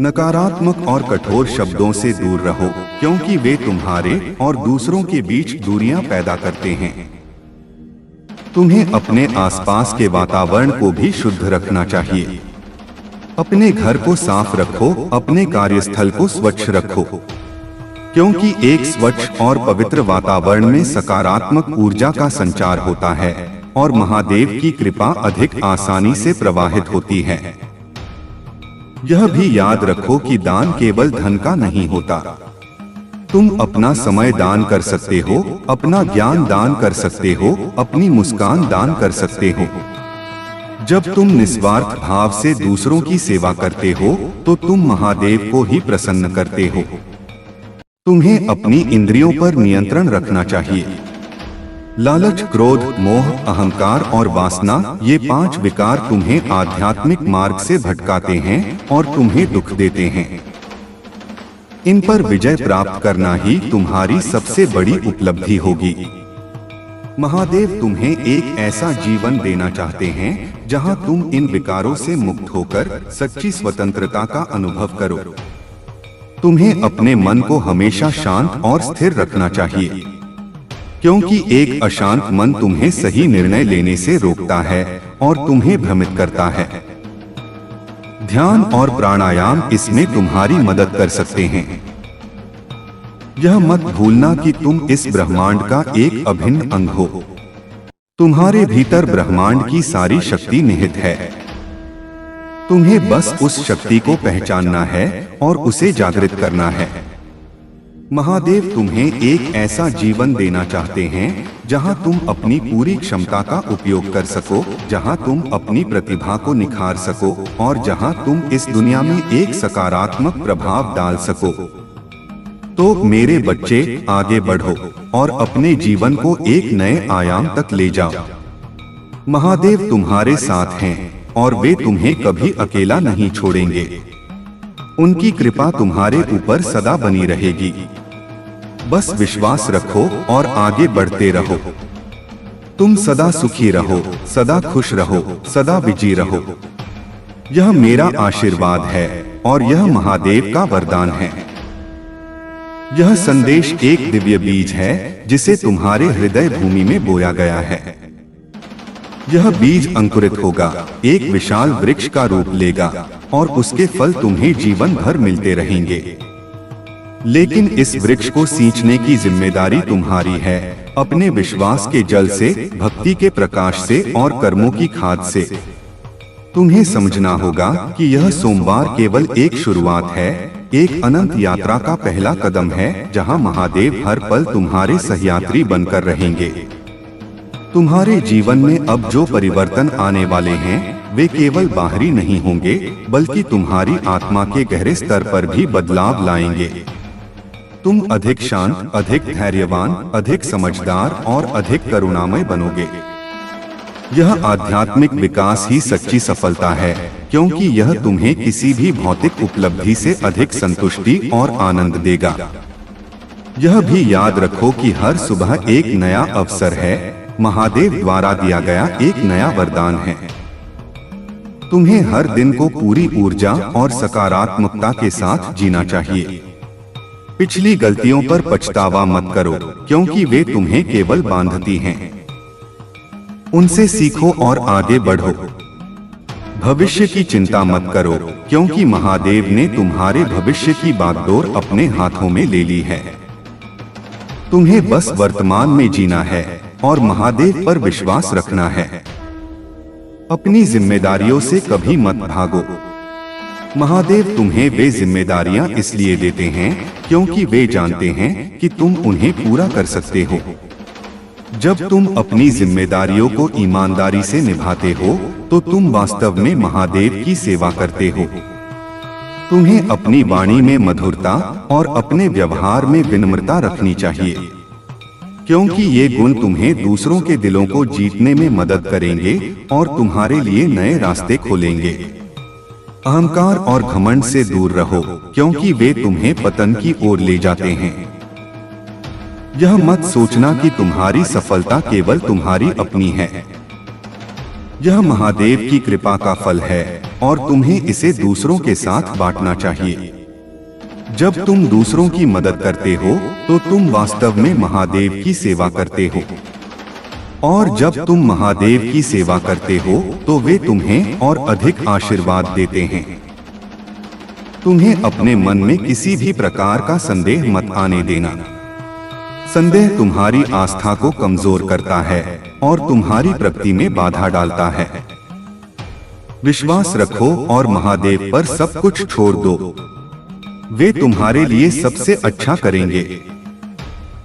नकारात्मक और कठोर शब्दों से दूर रहो, क्योंकि वे तुम्हारे और दूसरों के बीच दूरियां पैदा करते हैं। तुम्हें अपने आसपास के वातावरण को भी शुद्ध रखना चाहिए। अपने घर को साफ रखो, अपने कार्यस्थल को स्वच्छ रखो, क्योंकि एक स्वच्छ और पवित्र वातावरण में सकारात्मक ऊर्जा का संचार होता है और महादेव की कृपा अधिक आसानी से प्रवाहित होती है। यह भी याद रखो कि दान केवल धन का नहीं होता। तुम अपना समय दान कर सकते हो, अपना ज्ञान दान कर सकते हो, अपनी मुस्कान दान कर सकते हो। जब तुम निस्वार्थ भाव से दूसरों की सेवा करते हो तो तुम महादेव को ही प्रसन्न करते हो। तुम्हें अपनी इंद्रियों पर नियंत्रण रखना चाहिए। लालच, क्रोध, मोह, अहंकार और वासना, ये 5 विकार तुम्हें आध्यात्मिक मार्ग से भटकाते हैं और तुम्हें दुख देते हैं। इन पर विजय प्राप्त करना ही तुम्हारी सबसे बड़ी उपलब्धि होगी। महादेव तुम्हें एक ऐसा जीवन देना चाहते हैं जहां तुम इन विकारों से मुक्त होकर सच्ची स्वतंत्रता का अनुभव करो। तुम्हें अपने मन को हमेशा शांत और स्थिर रखना चाहिए, क्योंकि एक अशांत मन तुम्हें सही निर्णय लेने से रोकता है और तुम्हें भ्रमित करता है। ध्यान और प्राणायाम इसमें तुम्हारी मदद कर सकते हैं। यह मत भूलना कि तुम इस ब्रह्मांड का एक अभिन्न अंग हो। तुम्हारे भीतर ब्रह्मांड की सारी शक्ति निहित है। तुम्हें बस उस शक्ति को पहचानना है और उसे जागृत करना है। महादेव तुम्हें एक ऐसा जीवन देना चाहते हैं जहां तुम अपनी पूरी क्षमता का उपयोग कर सको, जहां तुम अपनी प्रतिभा को निखार सको और जहां तुम इस दुनिया में एक सकारात्मक प्रभाव डाल सको। तो मेरे बच्चे, आगे बढ़ो और अपने जीवन को एक नए आयाम तक ले जाओ। महादेव तुम्हारे साथ हैं और वे तुम्हें कभी अकेला नहीं छोड़ेंगे। उनकी कृपा तुम्हारे ऊपर सदा बनी रहेगी। बस विश्वास रखो और आगे बढ़ते रहो। तुम सदा सुखी रहो, सदा खुश रहो, सदा विजयी रहो। यह मेरा आशीर्वाद है और यह महादेव का वरदान है। यह संदेश एक दिव्य बीज है जिसे तुम्हारे हृदय भूमि में बोया गया है। यह बीज अंकुरित होगा, एक विशाल वृक्ष का रूप लेगा और उसके फल तुम्हें जीवन भर मिलते रहेंगे। लेकिन इस वृक्ष को सींचने की जिम्मेदारी तुम्हारी है, अपने विश्वास के जल से, भक्ति के प्रकाश से और कर्मों की खाद से। तुम्हें समझना होगा कि यह सोमवार केवल एक शुरुआत है, एक अनंत यात्रा का पहला कदम है जहां महादेव हर पल तुम्हारे सहयात्री बनकर रहेंगे। तुम्हारे जीवन में अब जो परिवर्तन आने वाले हैं वे केवल बाहरी नहीं होंगे, बल्कि तुम्हारी आत्मा के गहरे स्तर पर भी बदलाव लाएंगे। तुम अधिक शांत, अधिक धैर्यवान, अधिक समझदार और अधिक करुणामय बनोगे। यह आध्यात्मिक विकास ही सच्ची सफलता है, क्योंकि यह तुम्हें किसी भी भौतिक उपलब्धि से अधिक संतुष्टि और आनंद देगा। यह भी याद रखो कि हर सुबह एक नया अवसर है, महादेव द्वारा दिया गया एक नया वरदान है। तुम्हें हर दिन को पूरी ऊर्जा और सकारात्मकता के साथ जीना चाहिए। पिछली गलतियों पर पछतावा मत करो, क्योंकि वे तुम्हें केवल बांधती हैं। उनसे सीखो और आगे बढ़ो। भविष्य की चिंता मत करो, क्योंकि महादेव ने तुम्हारे भविष्य की बागडोर अपने हाथों में ले ली है। तुम्हें बस वर्तमान में जीना है और महादेव पर विश्वास रखना है। अपनी जिम्मेदारियों से कभी मत भागो। महादेव तुम्हें वे जिम्मेदारियां इसलिए देते हैं क्योंकि वे जानते हैं कि तुम उन्हें पूरा कर सकते हो। जब तुम अपनी जिम्मेदारियों को ईमानदारी से निभाते हो तो तुम वास्तव में महादेव की सेवा करते हो। तुम्हें अपनी वाणी में मधुरता और अपने व्यवहार में विनम्रता रखनी चाहिए, क्योंकि ये गुण तुम्हें दूसरों के दिलों को जीतने में मदद करेंगे और तुम्हारे लिए नए रास्ते खोलेंगे। अहंकार और घमंड से दूर रहो, क्योंकि वे तुम्हें पतन की ओर ले जाते हैं। यह मत सोचना कि तुम्हारी सफलता केवल तुम्हारी अपनी है। यह महादेव की कृपा का फल है और तुम्हें इसे दूसरों के साथ बांटना चाहिए। जब तुम दूसरों की मदद करते हो तो तुम वास्तव में महादेव की सेवा करते हो, और जब तुम महादेव की सेवा करते हो तो वे तुम्हें और अधिक आशीर्वाद देते हैं। तुम्हें अपने मन में किसी भी प्रकार का संदेह मत आने देना। संदेह तुम्हारी आस्था को कमजोर करता है और तुम्हारी प्रगति में बाधा डालता है। विश्वास रखो और महादेव पर सब कुछ छोड़ दो, वे तुम्हारे लिए सबसे अच्छा करेंगे।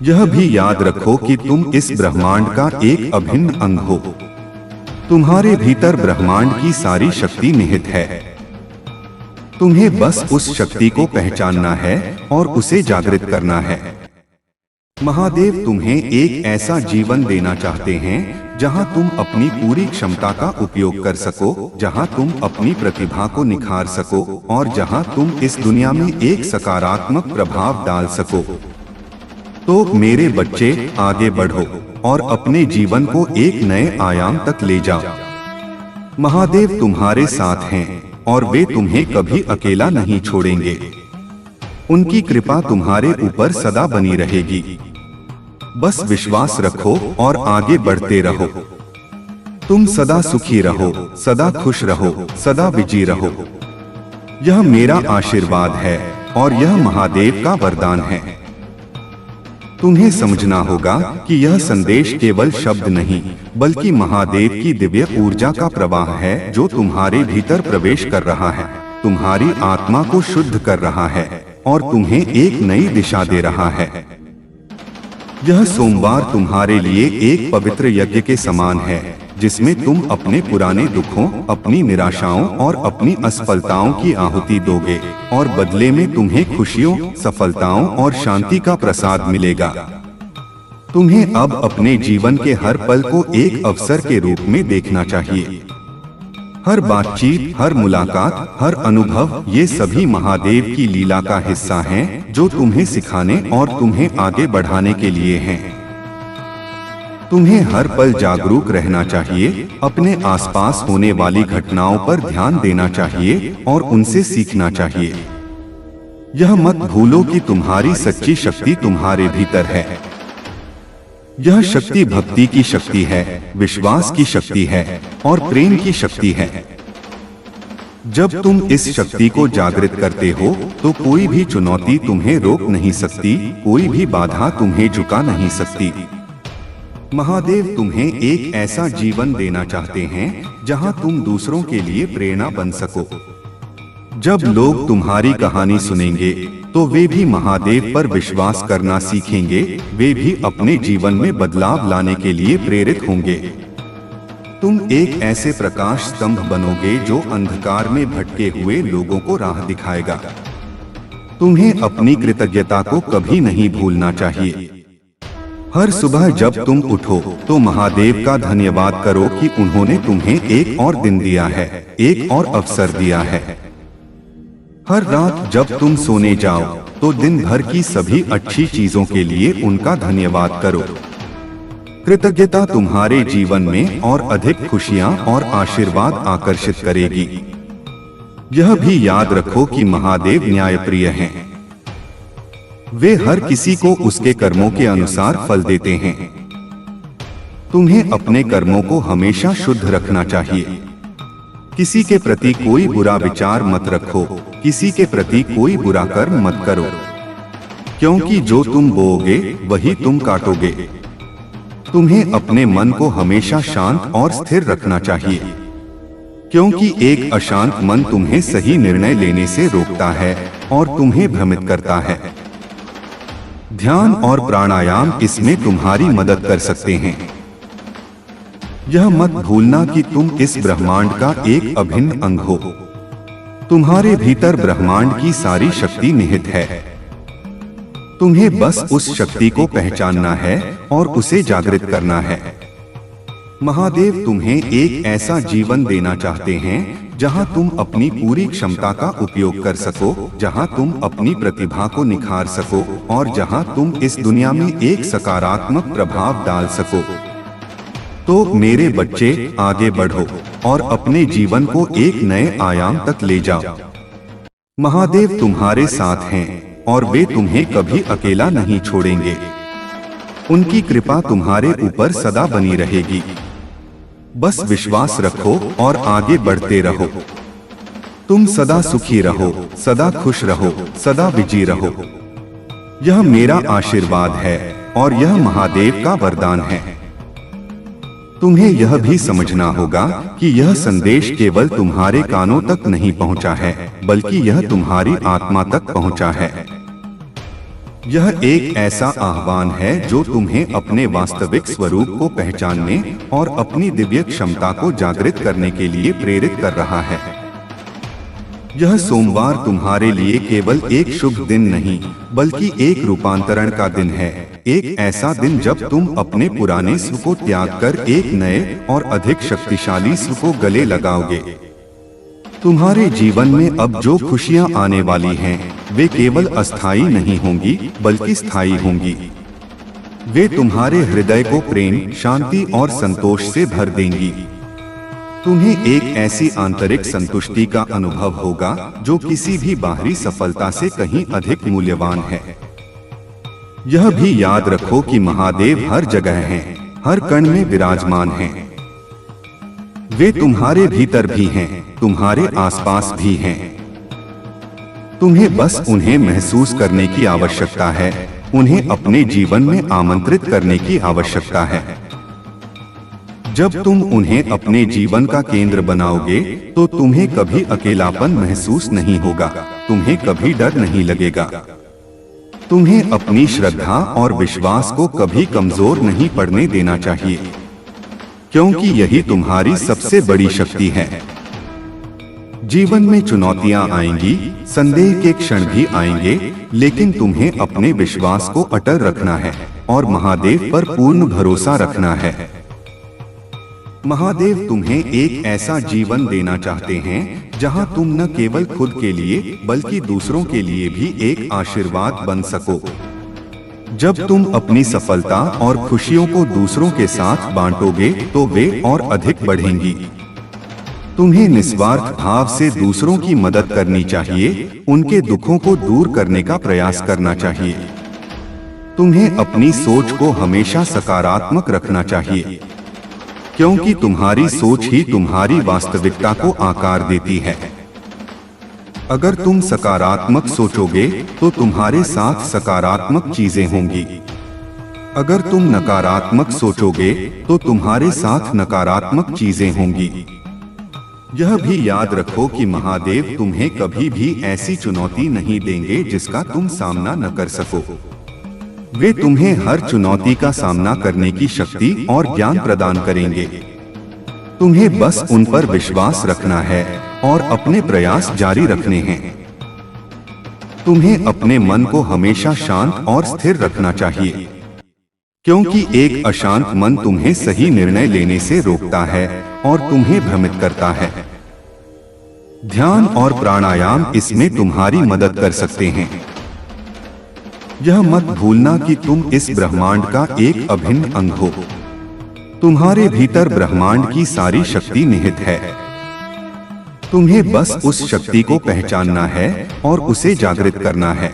यह भी याद रखो कि तुम इस ब्रह्मांड का एक अभिन्न अंग हो। तुम्हारे भीतर ब्रह्मांड की सारी शक्ति निहित है। तुम्हें बस उस शक्ति को पहचानना है और उसे जागृत करना है। महादेव तुम्हें एक ऐसा जीवन देना चाहते हैं जहां तुम अपनी पूरी क्षमता का उपयोग कर सको, जहां तुम अपनी प्रतिभा को निखार सको और जहां तुम इस दुनिया में एक सकारात्मक प्रभाव डाल सको। तो मेरे बच्चे, आगे बढ़ो और अपने जीवन को एक नए आयाम तक ले जाओ। महादेव तुम्हारे साथ हैं और वे तुम्हें कभी अकेला नहीं छोड़ेंगे। उनकी कृपा तुम्हारे ऊपर सदा बनी रहेगी। बस विश्वास रखो और आगे बढ़ते रहो। तुम सदा सुखी रहो, सदा खुश रहो, सदा विजयी रहो। यह मेरा आशीर्वाद है और यह महादेव का वरदान है। तुम्हें समझना होगा कि यह संदेश केवल शब्द नहीं, बल्कि महादेव की दिव्य ऊर्जा का प्रवाह है जो तुम्हारे भीतर प्रवेश कर रहा है, तुम्हारी आत्मा को शुद्ध कर रहा है और तुम्हें एक नई दिशा दे रहा है। यह सोमवार तुम्हारे लिए एक पवित्र यज्ञ के समान है, जिसमें तुम अपने पुराने दुखों, अपनी निराशाओं और अपनी असफलताओं की आहुति दोगे और बदले में तुम्हें खुशियों, सफलताओं और शांति का प्रसाद मिलेगा। तुम्हें अब अपने जीवन के हर पल को एक अवसर के रूप में देखना चाहिए। हर बातचीत, हर मुलाकात, हर अनुभव, ये सभी महादेव की लीला का हिस्सा हैं, जो तुम्हें सिखाने और तुम्हें आगे बढ़ाने के लिए हैं। तुम्हें हर पल जागरूक रहना चाहिए, अपने आसपास होने वाली घटनाओं पर ध्यान देना चाहिए और उनसे सीखना चाहिए। यह मत भूलो कि तुम्हारी सच्ची शक्ति तुम्हारे भीतर है। यह शक्ति भक्ति की शक्ति है, विश्वास की शक्ति है और प्रेम की शक्ति है। जब तुम इस शक्ति को जागृत करते हो तो कोई भी चुनौती तुम्हें रोक नहीं सकती, कोई भी बाधा तुम्हें झुका नहीं सकती। महादेव तुम्हें एक ऐसा जीवन देना चाहते हैं जहां तुम दूसरों के लिए प्रेरणा बन सको। जब लोग तुम्हारी कहानी सुनेंगे तो वे भी महादेव पर विश्वास करना सीखेंगे, वे भी अपने जीवन में बदलाव लाने के लिए प्रेरित होंगे। तुम एक ऐसे प्रकाश स्तंभ बनोगे जो अंधकार में भटके हुए लोगों को राह दिखाएगा। तुम्हें अपनी कृतज्ञता को कभी नहीं भूलना चाहिए। हर सुबह जब तुम उठो तो महादेव का धन्यवाद करो कि उन्होंने तुम्हें एक और दिन दिया है, एक और अवसर दिया है। हर रात जब तुम सोने जाओ तो दिन भर की सभी अच्छी चीजों के लिए उनका धन्यवाद करो। कृतज्ञता तुम्हारे जीवन में और अधिक खुशियां और आशीर्वाद आकर्षित करेगी। यह भी याद रखो कि महादेव न्यायप्रिय हैं। वे हर किसी को उसके कर्मों के अनुसार फल देते हैं। तुम्हें अपने कर्मों को हमेशा शुद्ध रखना चाहिए। किसी के प्रति कोई बुरा विचार मत रखो, किसी के प्रति कोई बुरा कर्म मत करो, क्योंकि जो तुम बोओगे वही तुम काटोगे। तुम्हें अपने मन को हमेशा शांत और स्थिर रखना चाहिए, क्योंकि एक अशांत मन तुम्हें सही निर्णय लेने से रोकता है और तुम्हें भ्रमित करता है। ध्यान और प्राणायाम इसमें तुम्हारी मदद कर सकते हैं। यह मत भूलना कि तुम इस ब्रह्मांड का एक अभिन्न अंग हो। तुम्हारे भीतर ब्रह्मांड की सारी शक्ति निहित है। तुम्हें बस उस शक्ति को पहचानना है और उसे जागृत करना है। महादेव तुम्हें एक ऐसा जीवन देना चाहते हैं जहां तुम अपनी पूरी क्षमता का उपयोग कर सको, जहां तुम अपनी प्रतिभा को निखार सको और जहां तुम इस दुनिया में एक सकारात्मक प्रभाव डाल सको। तो मेरे बच्चे, आगे बढ़ो। और अपने जीवन को एक नए आयाम तक ले जाओ। महादेव तुम्हारे साथ हैं और वे तुम्हें कभी अकेला नहीं छोड़ेंगे। उनकी कृपा तुम्हारे ऊपर सदा बनी रहेगी। बस विश्वास रखो और आगे बढ़ते रहो। तुम सदा सुखी रहो, सदा खुश रहो, सदा विजयी रहो। यह मेरा आशीर्वाद है और यह महादेव का वरदान है। तुम्हें यह भी समझना होगा कि यह संदेश केवल तुम्हारे कानों तक नहीं पहुंचा है, बल्कि यह तुम्हारी आत्मा तक पहुंचा है। यह एक ऐसा आह्वान है जो तुम्हें अपने वास्तविक स्वरूप को पहचानने और अपनी दिव्य क्षमता को जागृत करने के लिए प्रेरित कर रहा है। यह सोमवार तुम्हारे लिए केवल एक शुभ दिन नहीं, बल्कि एक रूपांतरण का दिन है। एक ऐसा दिन जब तुम अपने पुराने स्व को त्याग कर एक नए और अधिक शक्तिशाली स्व को गले लगाओगे। तुम्हारे जीवन में अब जो खुशियां आने वाली हैं, वे केवल अस्थायी नहीं होंगी, बल्कि स्थायी होंगी। वे तुम्हारे हृदय को प्रेम, शांति और संतोष से भर देंगी। तुम्हें एक ऐसी आंतरिक संतुष्टि का अनुभव होगा जो किसी भी बाहरी सफलता से कहीं अधिक मूल्यवान है। यह भी याद रखो कि महादेव हर जगह हैं, हर कण में विराजमान हैं। वे तुम्हारे भीतर भी हैं, तुम्हारे आसपास भी हैं। तुम्हें बस उन्हें महसूस करने की आवश्यकता है, उन्हें अपने जीवन में आमंत्रित करने की आवश्यकता है। जब तुम उन्हें अपने जीवन का केंद्र बनाओगे, तो तुम्हें कभी अकेलापन महसूस नहीं होगा, तुम्हें कभी डर नहीं लगेगा। तुम्हें अपनी श्रद्धा और विश्वास को कभी कमजोर नहीं पड़ने देना चाहिए, क्योंकि यही तुम्हारी सबसे बड़ी शक्ति है। जीवन में चुनौतियां आएंगी, संदेह के क्षण भी आएंगे, लेकिन तुम्हें अपने विश्वास को अटल रखना है और महादेव पर पूर्ण भरोसा रखना है। महादेव तुम्हें एक ऐसा जीवन देना चाहते हैं जहां तुम न केवल खुद के लिए बल्कि दूसरों के लिए भी एक आशीर्वाद बन सको। जब तुम अपनी सफलता और खुशियों को दूसरों के साथ बांटोगे, तो वे और अधिक बढ़ेंगी। तुम्हें निस्वार्थ भाव से दूसरों की मदद करनी चाहिए, उनके दुखों को दूर करने का प्रयास करना चाहिए। तुम्हें अपनी सोच को हमेशा सकारात्मक रखना चाहिए, क्योंकि तुम्हारी सोच ही तुम्हारी वास्तविकता को आकार देती है। अगर तुम सकारात्मक सोचोगे, तो तुम्हारे साथ सकारात्मक चीजें होंगी। अगर तुम नकारात्मक सोचोगे, तो तुम्हारे साथ नकारात्मक चीजें होंगी। यह भी याद रखो कि महादेव तुम्हें कभी भी ऐसी चुनौती नहीं देंगे जिसका तुम सामना न कर सको। वे तुम्हें हर चुनौती का सामना करने की शक्ति और ज्ञान प्रदान करेंगे। तुम्हें बस उन पर विश्वास रखना है और अपने प्रयास जारी रखने हैं। तुम्हें अपने मन को हमेशा शांत और स्थिर रखना चाहिए, क्योंकि एक अशांत मन तुम्हें सही निर्णय लेने से रोकता है और तुम्हें भ्रमित करता है। ध्यान और प्राणायाम इसमें तुम्हारी मदद कर सकते हैं। यह मत भूलना कि तुम इस ब्रह्मांड का एक अभिन्न अंग हो। तुम्हारे भीतर ब्रह्मांड की सारी शक्ति निहित है। तुम्हें बस उस शक्ति को पहचानना है और उसे जागृत करना है।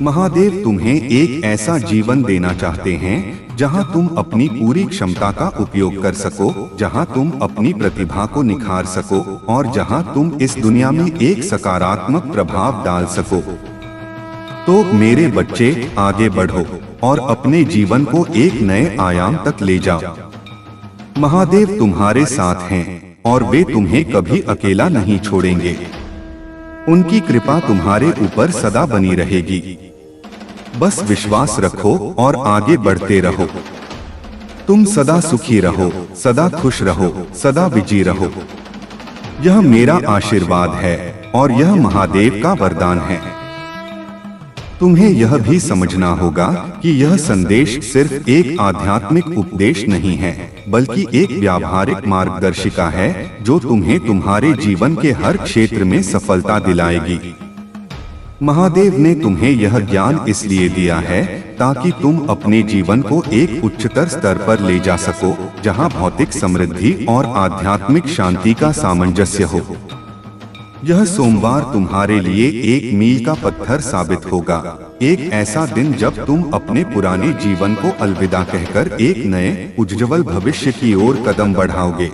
महादेव तुम्हें एक ऐसा जीवन देना चाहते हैं जहां तुम अपनी पूरी क्षमता का उपयोग कर सको, जहां तुम अपनी प्रतिभा को निखार सको और जहां तुम इस दुनिया में एक सकारात्मक प्रभाव डाल सको। तो मेरे बच्चे, आगे बढ़ो और अपने जीवन को एक नए आयाम तक ले जाओ। महादेव तुम्हारे साथ हैं और वे तुम्हें कभी अकेला नहीं छोड़ेंगे। उनकी कृपा तुम्हारे ऊपर सदा बनी रहेगी। बस विश्वास रखो और आगे बढ़ते रहो। तुम सदा सुखी रहो, सदा खुश रहो, सदा विजयी रहो। यह मेरा आशीर्वाद है और यह महादेव का वरदान है। तुम्हें यह भी समझना होगा कि यह संदेश सिर्फ एक आध्यात्मिक उपदेश नहीं है, बल्कि एक व्यावहारिक मार्गदर्शिका है जो तुम्हें तुम्हारे जीवन के हर क्षेत्र में सफलता दिलाएगी। महादेव ने तुम्हें यह ज्ञान इसलिए दिया है ताकि तुम अपने जीवन को एक उच्चतर स्तर पर ले जा सको, जहां भौतिक समृद्धि और आध्यात्मिक शांति का सामंजस्य हो। यह सोमवार तुम्हारे लिए एक मील का पत्थर साबित होगा, एक ऐसा दिन जब तुम अपने पुराने जीवन को अलविदा कहकर एक नए उज्ज्वल भविष्य की ओर कदम बढ़ाओगे।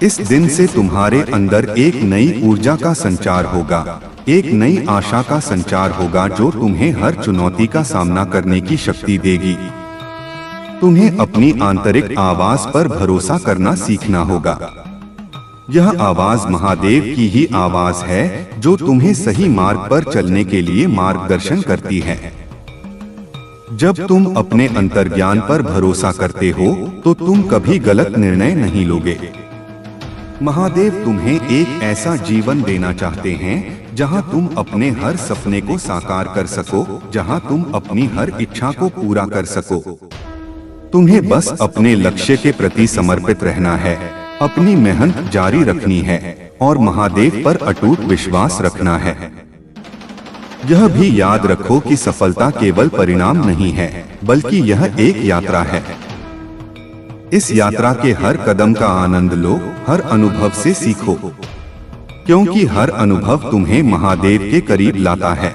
इस दिन से तुम्हारे अंदर एक नई ऊर्जा का संचार होगा, एक नई आशा का संचार होगा जो तुम्हें हर चुनौती का सामना करने की शक्ति देगी। तुम्हें अपनी आंतरिक आवाज पर भरोसा करना सीखना होगा। यह आवाज महादेव की ही आवाज है जो तुम्हें सही मार्ग पर चलने के लिए मार्गदर्शन करती है। जब तुम अपने अंतर्ज्ञान पर भरोसा करते हो तो तुम कभी गलत निर्णय नहीं लोगे। महादेव तुम्हें एक ऐसा जीवन देना चाहते हैं जहां तुम अपने हर सपने को साकार कर सको, जहां तुम अपनी हर इच्छा को पूरा कर सको। तुम्हें बस अपने लक्ष्य के प्रति समर्पित रहना है, अपनी मेहनत जारी रखनी है और महादेव पर अटूट विश्वास रखना है। यह भी याद रखो कि सफलता केवल परिणाम नहीं है, बल्कि यह एक यात्रा है। इस यात्रा के हर कदम का आनंद लो, हर अनुभव से सीखो, क्योंकि हर अनुभव तुम्हें महादेव के करीब लाता है।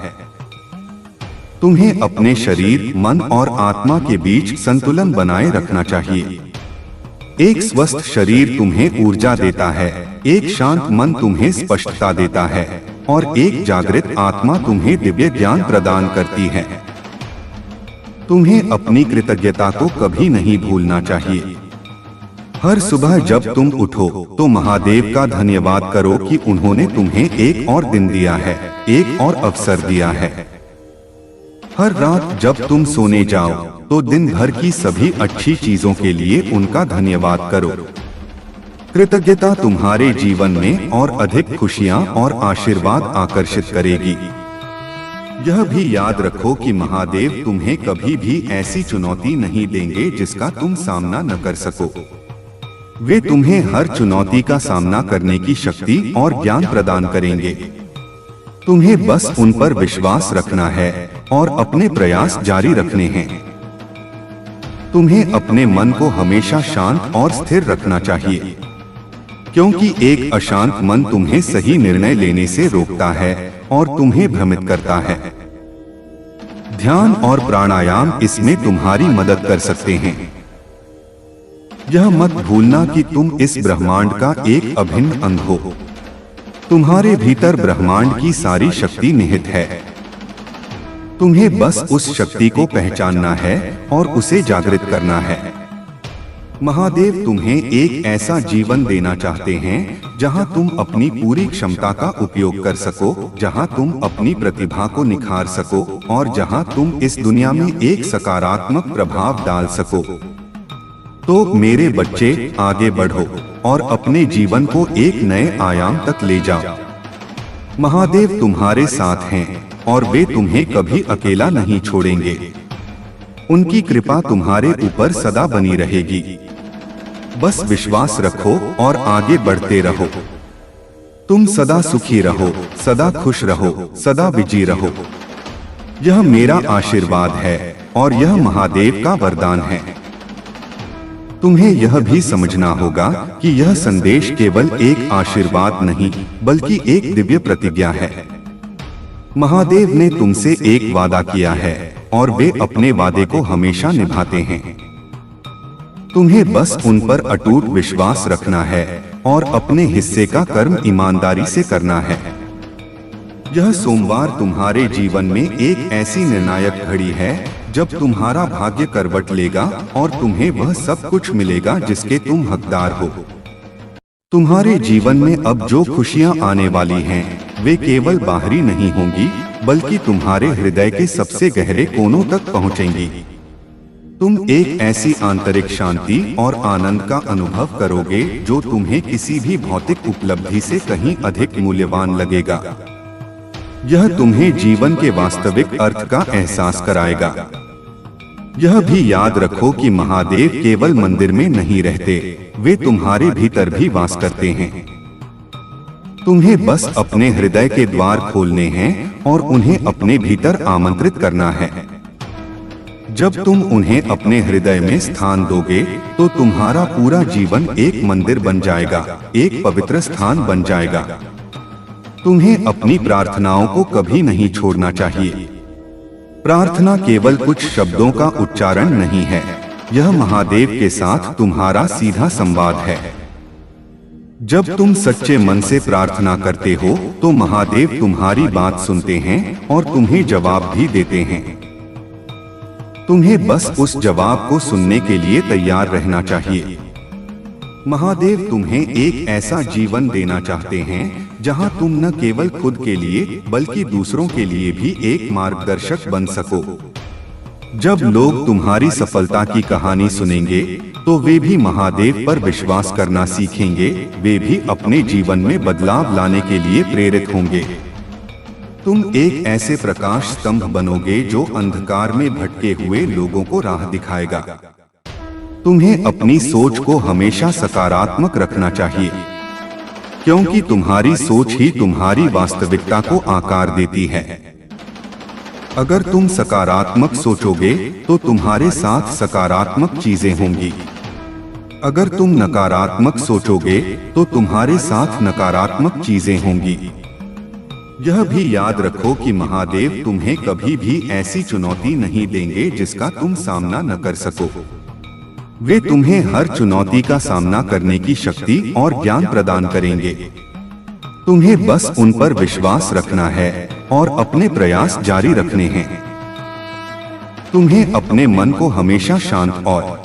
तुम्हें अपने शरीर, मन और आत्मा के बीच संतुलन बनाए रखना चाहिए। एक स्वस्थ शरीर तुम्हें ऊर्जा देता है, एक शांत मन तुम्हें स्पष्टता देता है और एक जागृत आत्मा तुम्हें दिव्य ज्ञान प्रदान करती है। तुम्हें अपनी कृतज्ञता को कभी नहीं भूलना चाहिए। हर सुबह जब तुम उठो तो महादेव का धन्यवाद करो कि उन्होंने तुम्हें एक और दिन दिया है, एक और अवसर दिया है। हर रात जब तुम सोने जाओ तो दिन भर की सभी अच्छी चीजों के लिए उनका धन्यवाद करो। कृतज्ञता तुम्हारे जीवन में और अधिक खुशियां और आशीर्वाद आकर्षित करेगी। यह भी याद रखो कि महादेव तुम्हें कभी भी ऐसी चुनौती नहीं देंगे जिसका तुम सामना न कर सको। वे तुम्हें हर चुनौती का सामना करने की शक्ति और ज्ञान प्रदान करेंगे। तुम्हें बस उन पर विश्वास रखना है और अपने प्रयास जारी रखने हैं। तुम्हें अपने मन को हमेशा शांत और स्थिर रखना चाहिए, क्योंकि एक अशांत मन तुम्हें सही निर्णय लेने से रोकता है और तुम्हें भ्रमित करता है। ध्यान और प्राणायाम इसमें तुम्हारी मदद कर सकते हैं। यह मत भूलना कि तुम इस ब्रह्मांड का एक अभिन्न अंग हो। तुम्हारे भीतर ब्रह्मांड की सारी शक्ति निहित है। तुम्हें बस उस शक्ति को पहचानना है और उसे जागृत करना है। महादेव तुम्हें एक ऐसा जीवन देना चाहते हैं जहां तुम अपनी पूरी क्षमता का उपयोग कर सको, जहां तुम अपनी प्रतिभा को निखार सको और जहां तुम इस दुनिया में एक सकारात्मक प्रभाव डाल सको। तो मेरे बच्चे, आगे बढ़ो और अपने जीवन को एक नए आयाम तक ले जाओ। महादेव तुम्हारे साथ हैं और वे तुम्हें कभी अकेला नहीं छोड़ेंगे। उनकी कृपा तुम्हारे ऊपर सदा बनी रहेगी। बस विश्वास रखो और आगे बढ़ते रहो। तुम सदा सुखी रहो, सदा खुश रहो, सदा विजयी रहो। यह मेरा आशीर्वाद है और यह महादेव का वरदान है। तुम्हें यह भी समझना होगा कि यह संदेश केवल एक आशीर्वाद नहीं, बल्कि एक दिव्य प्रतिज्ञा है। महादेव ने तुमसे एक वादा किया है और वे अपने वादे को हमेशा निभाते हैं। तुम्हें बस उन पर अटूट विश्वास रखना है और अपने हिस्से का कर्म ईमानदारी से करना है। यह सोमवार तुम्हारे जीवन में एक ऐसी निर्णायक घड़ी है जब तुम्हारा भाग्य करवट लेगा और तुम्हें वह सब कुछ मिलेगा जिसके तुम हकदार हो। तुम्हारे जीवन में अब जो खुशियां आने वाली हैं, वे केवल बाहरी नहीं होंगी, बल्कि तुम्हारे हृदय के सबसे गहरे कोनों तक पहुंचेंगी। तुम एक ऐसी आंतरिक शांति और आनंद का अनुभव करोगे जो तुम्हें किसी भी भौतिक उपलब्धि से कहीं अधिक मूल्यवान लगेगा। यह तुम्हें जीवन के वास्तविक अर्थ का एहसास कराएगा। यह भी याद रखो कि महादेव केवल मंदिर में नहीं रहते, वे तुम्हारे भीतर भी वास करते हैं। तुम्हें बस अपने हृदय के द्वार खोलने हैं और उन्हें अपने भीतर आमंत्रित करना है। जब तुम उन्हें अपने हृदय में स्थान दोगे तो तुम्हारा पूरा जीवन एक मंदिर बन जाएगा, एक पवित्र स्थान बन जाएगा। तुम्हें अपनी प्रार्थनाओं को कभी नहीं छोड़ना चाहिए। प्रार्थना केवल कुछ शब्दों का उच्चारण नहीं है, यह महादेव के साथ तुम्हारा सीधा संवाद है। जब तुम सच्चे मन से प्रार्थना करते हो तो महादेव तुम्हारी बात सुनते हैं और तुम्हें जवाब भी देते हैं। तुम्हें बस उस जवाब को सुनने के लिए तैयार रहना चाहिए। महादेव तुम्हें एक ऐसा जीवन देना चाहते हैं जहां तुम न केवल खुद के लिए बल्कि दूसरों के लिए भी एक मार्गदर्शक बन सको। जब लोग तुम्हारी सफलता की कहानी सुनेंगे तो वे भी महादेव पर विश्वास करना सीखेंगे, वे भी अपने जीवन में बदलाव लाने के लिए प्रेरित होंगे। तुम एक ऐसे प्रकाश स्तंभ बनोगे जो अंधकार में भटके हुए लोगों को राह दिखाएगा। तुम्हें अपनी सोच को हमेशा सकारात्मक रखना चाहिए, क्योंकि तुम्हारी सोच ही तुम्हारी वास्तविकता को आकार देती है। अगर तुम सकारात्मक सोचोगे तो तुम्हारे साथ सकारात्मक चीजें होंगी। अगर तुम नकारात्मक सोचोगे तो तुम्हारे साथ नकारात्मक चीजें होंगी। यह भी याद रखो कि महादेव तुम्हें कभी भी ऐसी चुनौती नहीं देंगे जिसका तुम सामना न कर सको। वे तुम्हें हर चुनौती का सामना करने की शक्ति और ज्ञान प्रदान करेंगे। तुम्हें बस उन पर विश्वास रखना है और अपने प्रयास जारी रखने हैं। तुम्हें अपने मन को हमेशा शांत और